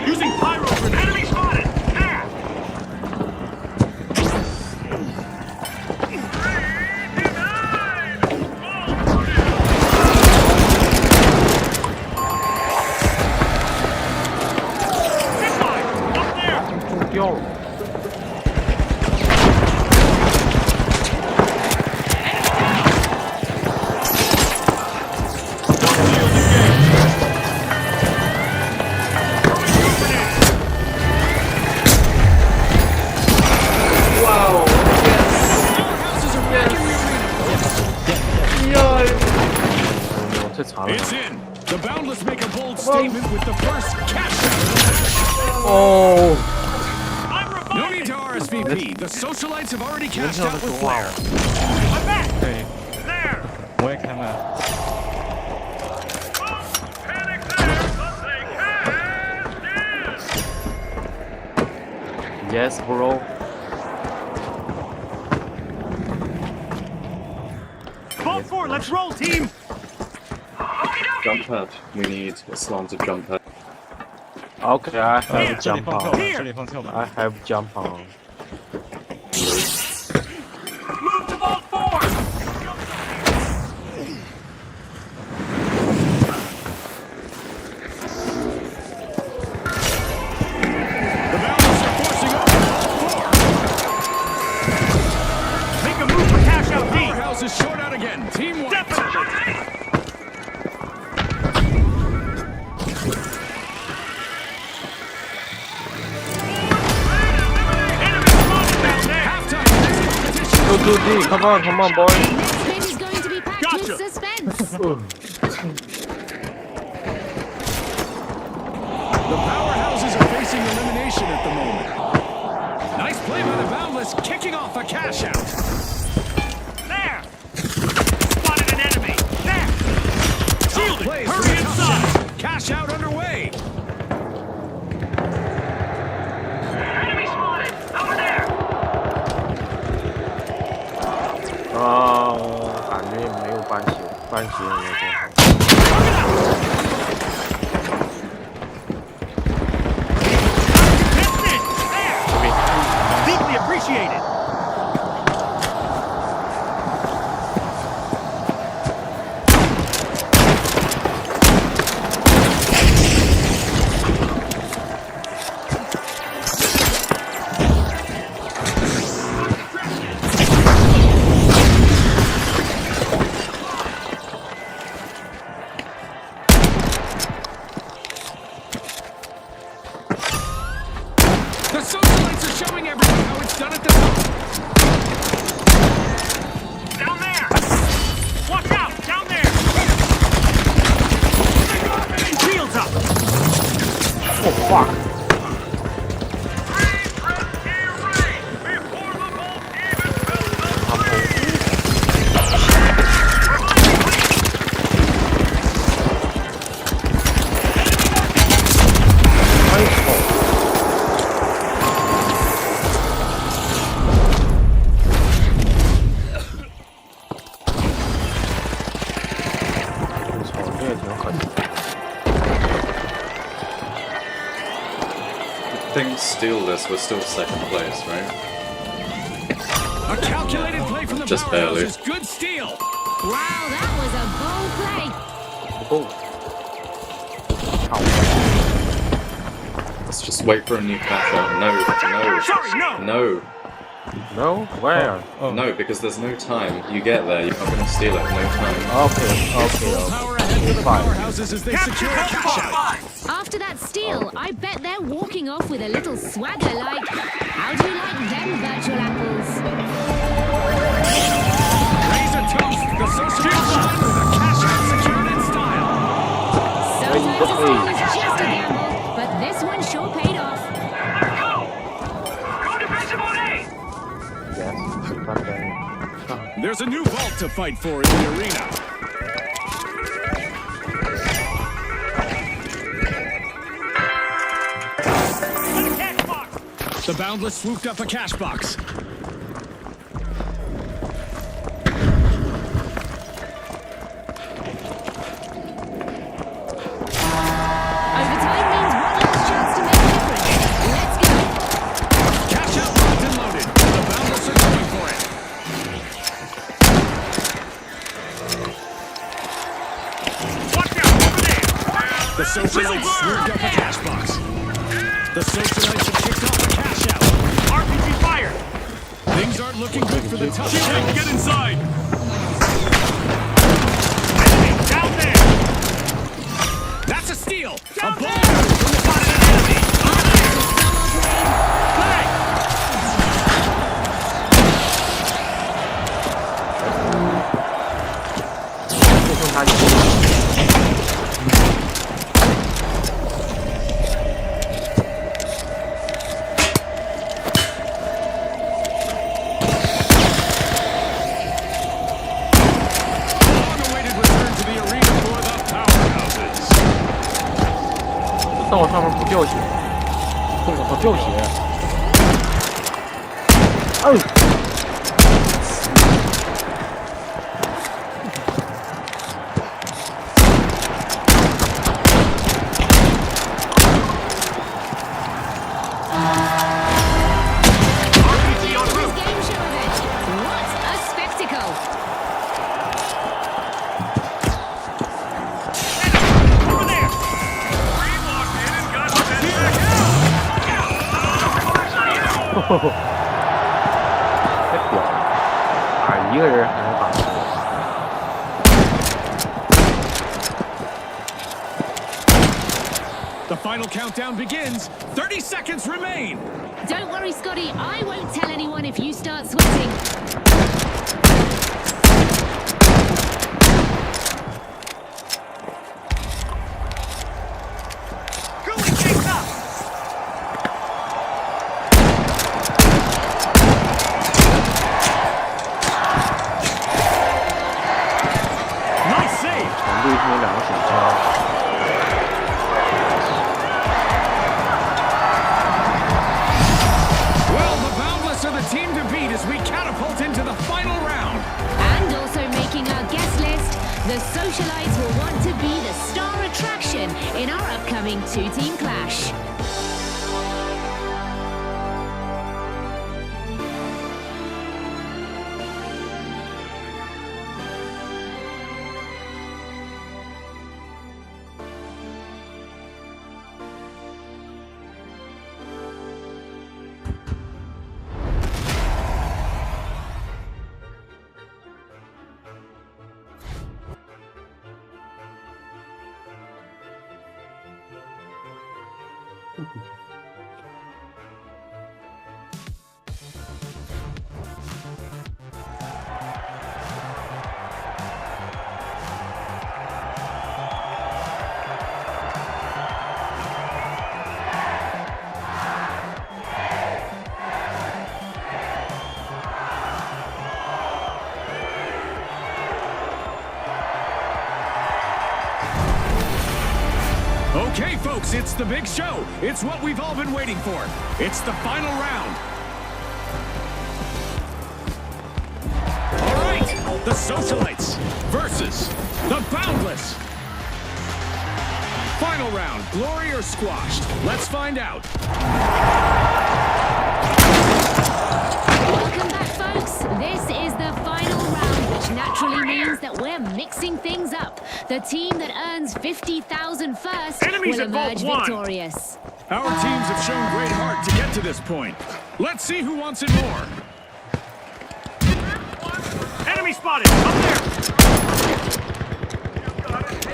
Using pyro grenade. Enemy spotted. There. Zipline. Up there. 中掉了。 我最惨了。 It's in. The Boundless make a bold statement with the first cash out. 哦， I'm No reviving. need to RSVP. The socialites have already 人 cashed 家 out 的 with 多啊 Flair.！ I'm back. 对， There. 我也开麦。 Panic there. But they cashed in. Yes, bro. Vault 4, let's roll, team. Jump pad. We need a slanted jump pad. Okay, I have 这里 jump 放跳 on. 板，这里放跳板。 I have jump on. Move to Vault 4. The Boundless are forcing open Vault 4. Make a move for cash out D. Powerhouse is short out again. Team wiped. Definitely. Enemy spotted down there. Halftime. Next competition. Go to D. Come on, boy. Next bit is going to be packed Gotcha. with suspense. The powerhouses are facing elimination at the moment. Nice play by the Boundless, kicking off a cash out. There. Spotted an enemy. There. Shielded. Plays for Hurry the tough inside. shot. Cash out underway. Enemy spotted. Over there. 感觉也没有搬鞋，搬鞋也没多好。 That's it. There. Deeply appreciated. fuck. Before the bolt even fills up. Things steal this, we're still second place, right? A calculated play from the Just powerhouse barely. is good steal. Wow, that was a bold play. Oh. Let's just wait for a new cash out. No, Sorry, no. no. No? Where? No, because there's no time. You get there, you're not gonna steal it, no time. Okay. Full power ahead for the powerhouses as they secure a cash out. After that steal, I bet they're walking off with a little swagger like, how do you like them virtual apples? Raise a toast. The social line with a cash out secured in style. Sometimes a steal is just a gamble, but this one sure paid off. Go defensive on A. Yes. Okay. There's a new vault to fight for in the arena. The Boundless swooped up a cash box. Overtime means one last chance to make a difference. Let's go. Cash out locked and loaded. The Boundless are going for it. Watch out, over there. The Socialites swooped up a cash box. The Socialites have kicked off a cash out. RPG fired. Things aren't looking good for the tough shots. Get inside. Enemy down there. That's a steal. Down A ball there. from the spotted enemy. Long-awaited return to the arena for the powerhouses. 到我上面不掉血，动我操掉血！哎，This game show event. What a spectacle. Over there. Green locked in and got sent back out. 太屌了！打一个人还能打死。 The final countdown begins. 30 seconds remain. Don't worry, Scotty. I won't tell anyone if you start sweating. Going things up. Nice save. 全队是有两个手枪。 Well, the Boundless are the team to beat as we catapult into the final round. And also making our guest list, the Socialites will want to be the star attraction in our upcoming two-team clash. Okay, folks, it's the big show. It's what we've all been waiting for. It's the final round. All right, the Socialites versus the Boundless. Final round, glory or squashed? Let's find out. Welcome back, folks. This is the final round, which naturally means that we're mixing things up. The team that earns 50,000 first Enemies will at Vault emerge 1. victorious. Our teams have shown great heart to get to this point. Let's see who wants it more. Enemy spotted! Up there!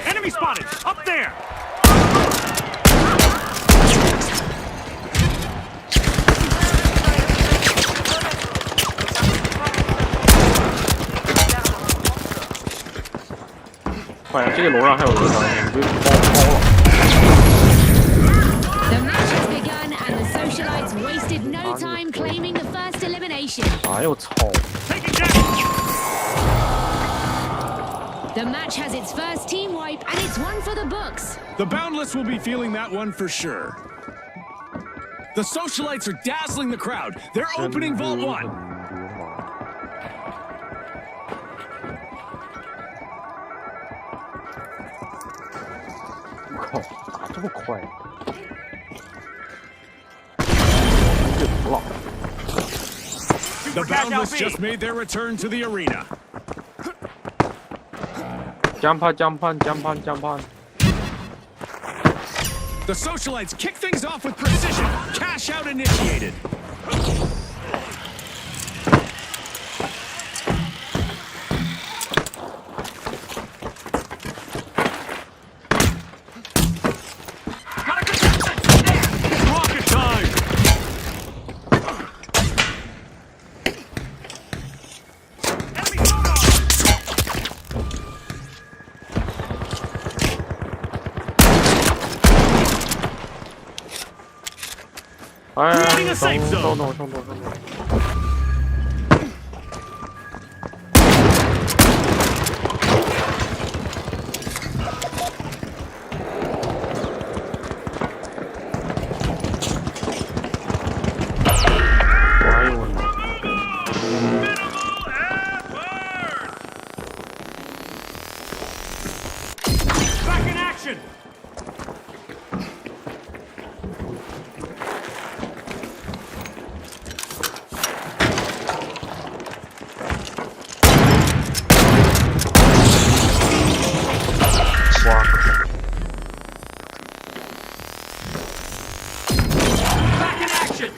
Enemy spotted! Up there! Phải, 这个楼上还有人呢，你被包了。 The match has begun, and the Socialites wasted no time claiming the first elimination. 哎呦操！ Take it down! The match has its first team wipe, and it's one for the books. The Boundless will be feeling that one for sure. The Socialites are dazzling the crowd. They're opening Vault 1. 靠，打这么快？这服了。 The Boundless just made their return to the arena. 江畔，江畔，江畔，江畔。 The Socialites kick things off with precision. Cash out initiated. Rocket time! 哎， Creating a safe zone. 等。 哎呦我操！ Back in action! Back in action!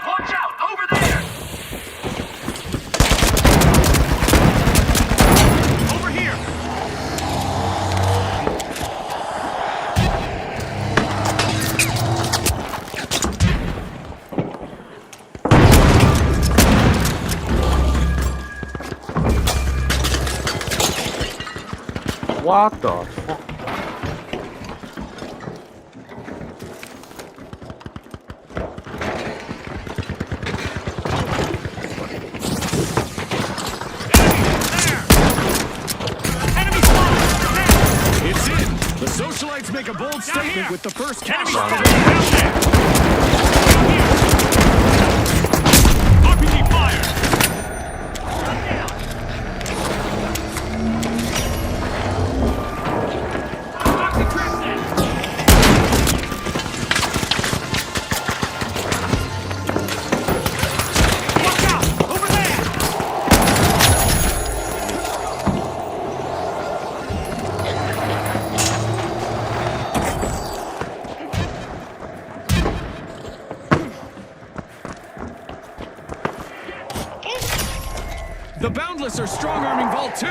Watch out! Over there! Over here! What the fuck？ Enemy spotted! It's in. The Socialites make a bold statement here. with the first Enemy cash spotted! out. Down there! RPG fire! Toxic Crimson! Watch out! Over there! The Boundless are strong-arming Vault 2.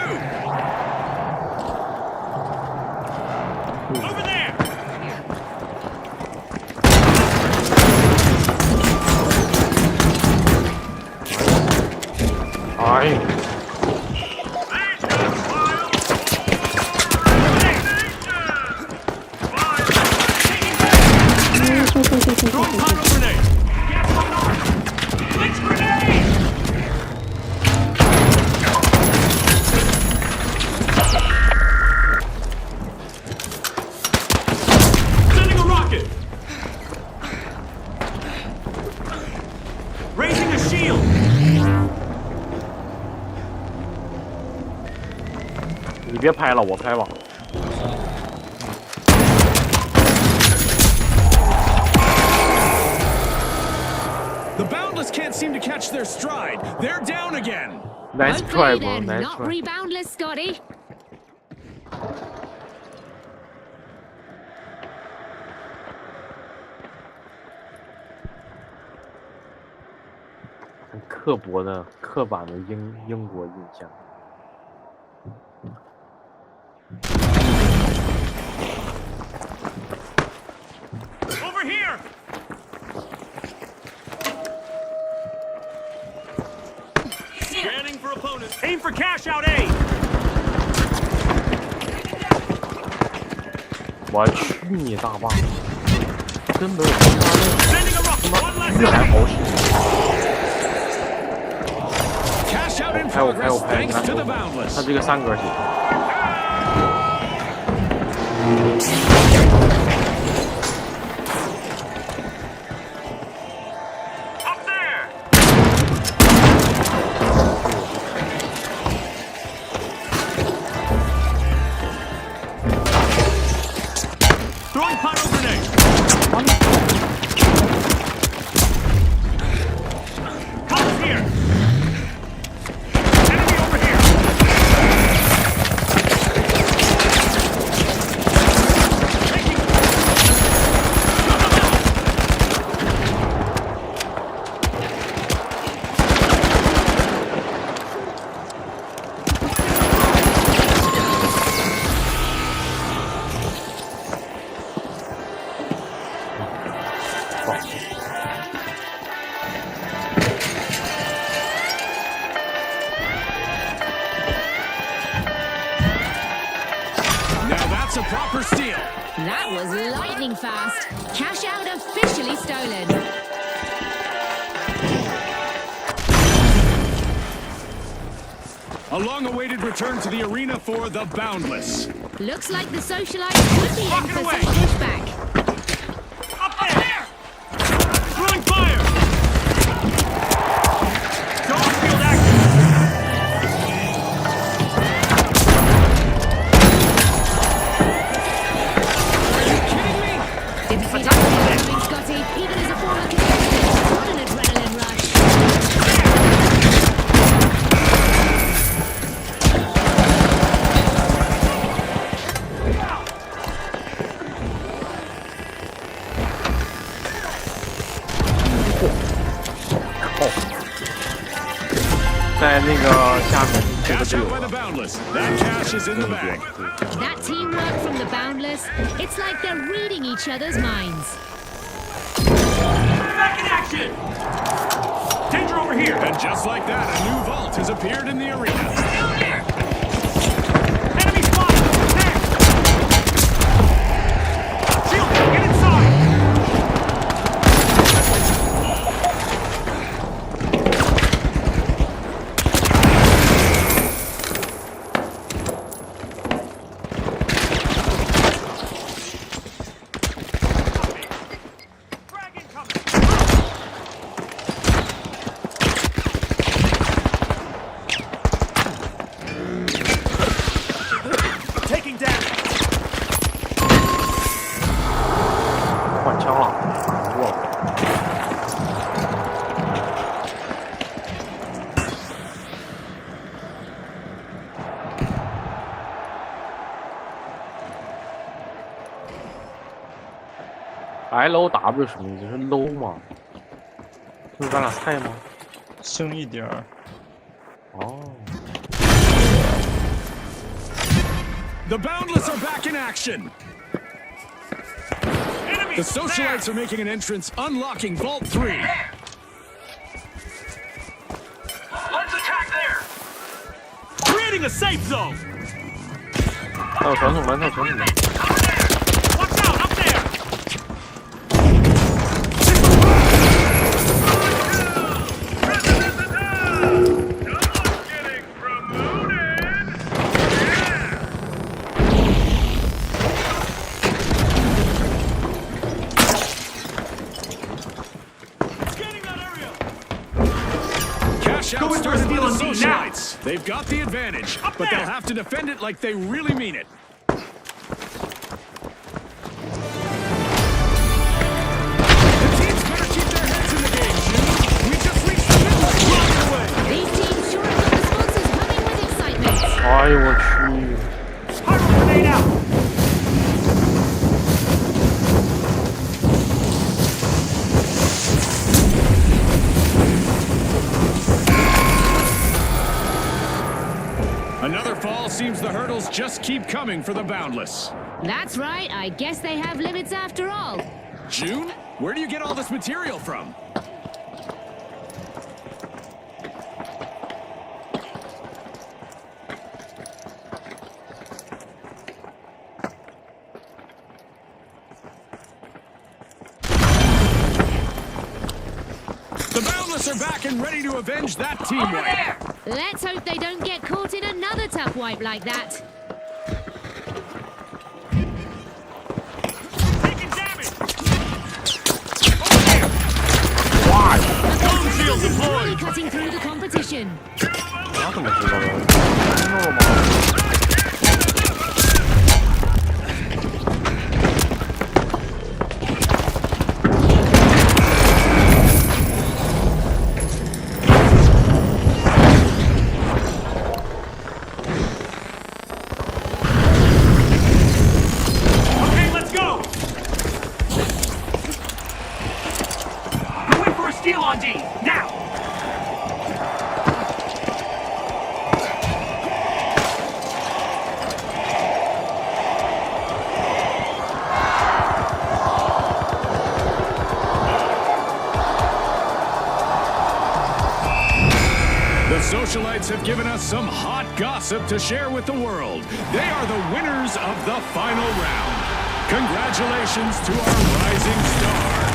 Over there!哎， Throwing pyro grenade! Gas going on! Blitz grenade! 别拍了，我拍吧。 The Boundless can't seem to catch their stride. They're down again. Nice try, Hopefully bro. they're Nice not try. reboundless, Scotty. 很刻板的英国印象。 Over here! Scanning for opponents. Aim for cash out A! 我去你大爸！根本没啥那 Sending a rocket. One 个 less 预 enemy. 还好使。 Cash out in 拍我 progress 拍，你 thanks 看 to the 他 Boundless. 这个3格血。 Up there! Throwing pyro grenade. Comes here. Enemy over here. Now that's a proper steal. That was lightning fast. Cash out officially stolen. A long-awaited return to the arena for the Boundless. Looks like the socialites could be in Rocket for away. some pushback. Up there! Throwing fire! Dog field action! Didn't see that coming, Scotty. Even as a former contestant, what an adrenaline rush. Oh 在那个下面这个 Cash 队 out 友 by the Boundless. That cash is in the bag. That teamwork from the Boundless, it's like they're reading each other's minds. Back in action! Danger over here! And just like that, a new vault has appeared in the arena. Enemy spotted! There! Shield, get inside! Frag incoming! Taking damage! 换枪了，打过了。LOW 什么意思？是 low 吗？是咱俩菜吗？轻一点儿。哦， The Boundless are back in action. Enemy The socialites are making an entrance, unlocking Vault 3. Let's attack there! Creating a safe zone! 还有传送门，还有传送门。 Watch out, up there! Getting promoted! Scanning that area! Washout started by the socialites. They've got the advantage, but they'll have to defend it like they really mean it. The teams better keep their heads in the game, June. We just reached the midway point away. These teams sure have got the sponsors humming with excitement. 哎呦我去！ Another fall seems the hurdles just keep coming for the Boundless. That's right, I guess they have limits after all. June, where do you get all this material from? The Boundless are back and ready to avenge that team wipe. Let's hope they don't get caught in another tough wipe like that. Taking damage. The Boundless is really cutting through the competition. 啥都没知道的，听到了吗？ Okay, let's go. Wait for a steal on D. Now. The socialites have given us some hot gossip to share with the world. They are the winners of the final round. Congratulations to our rising star.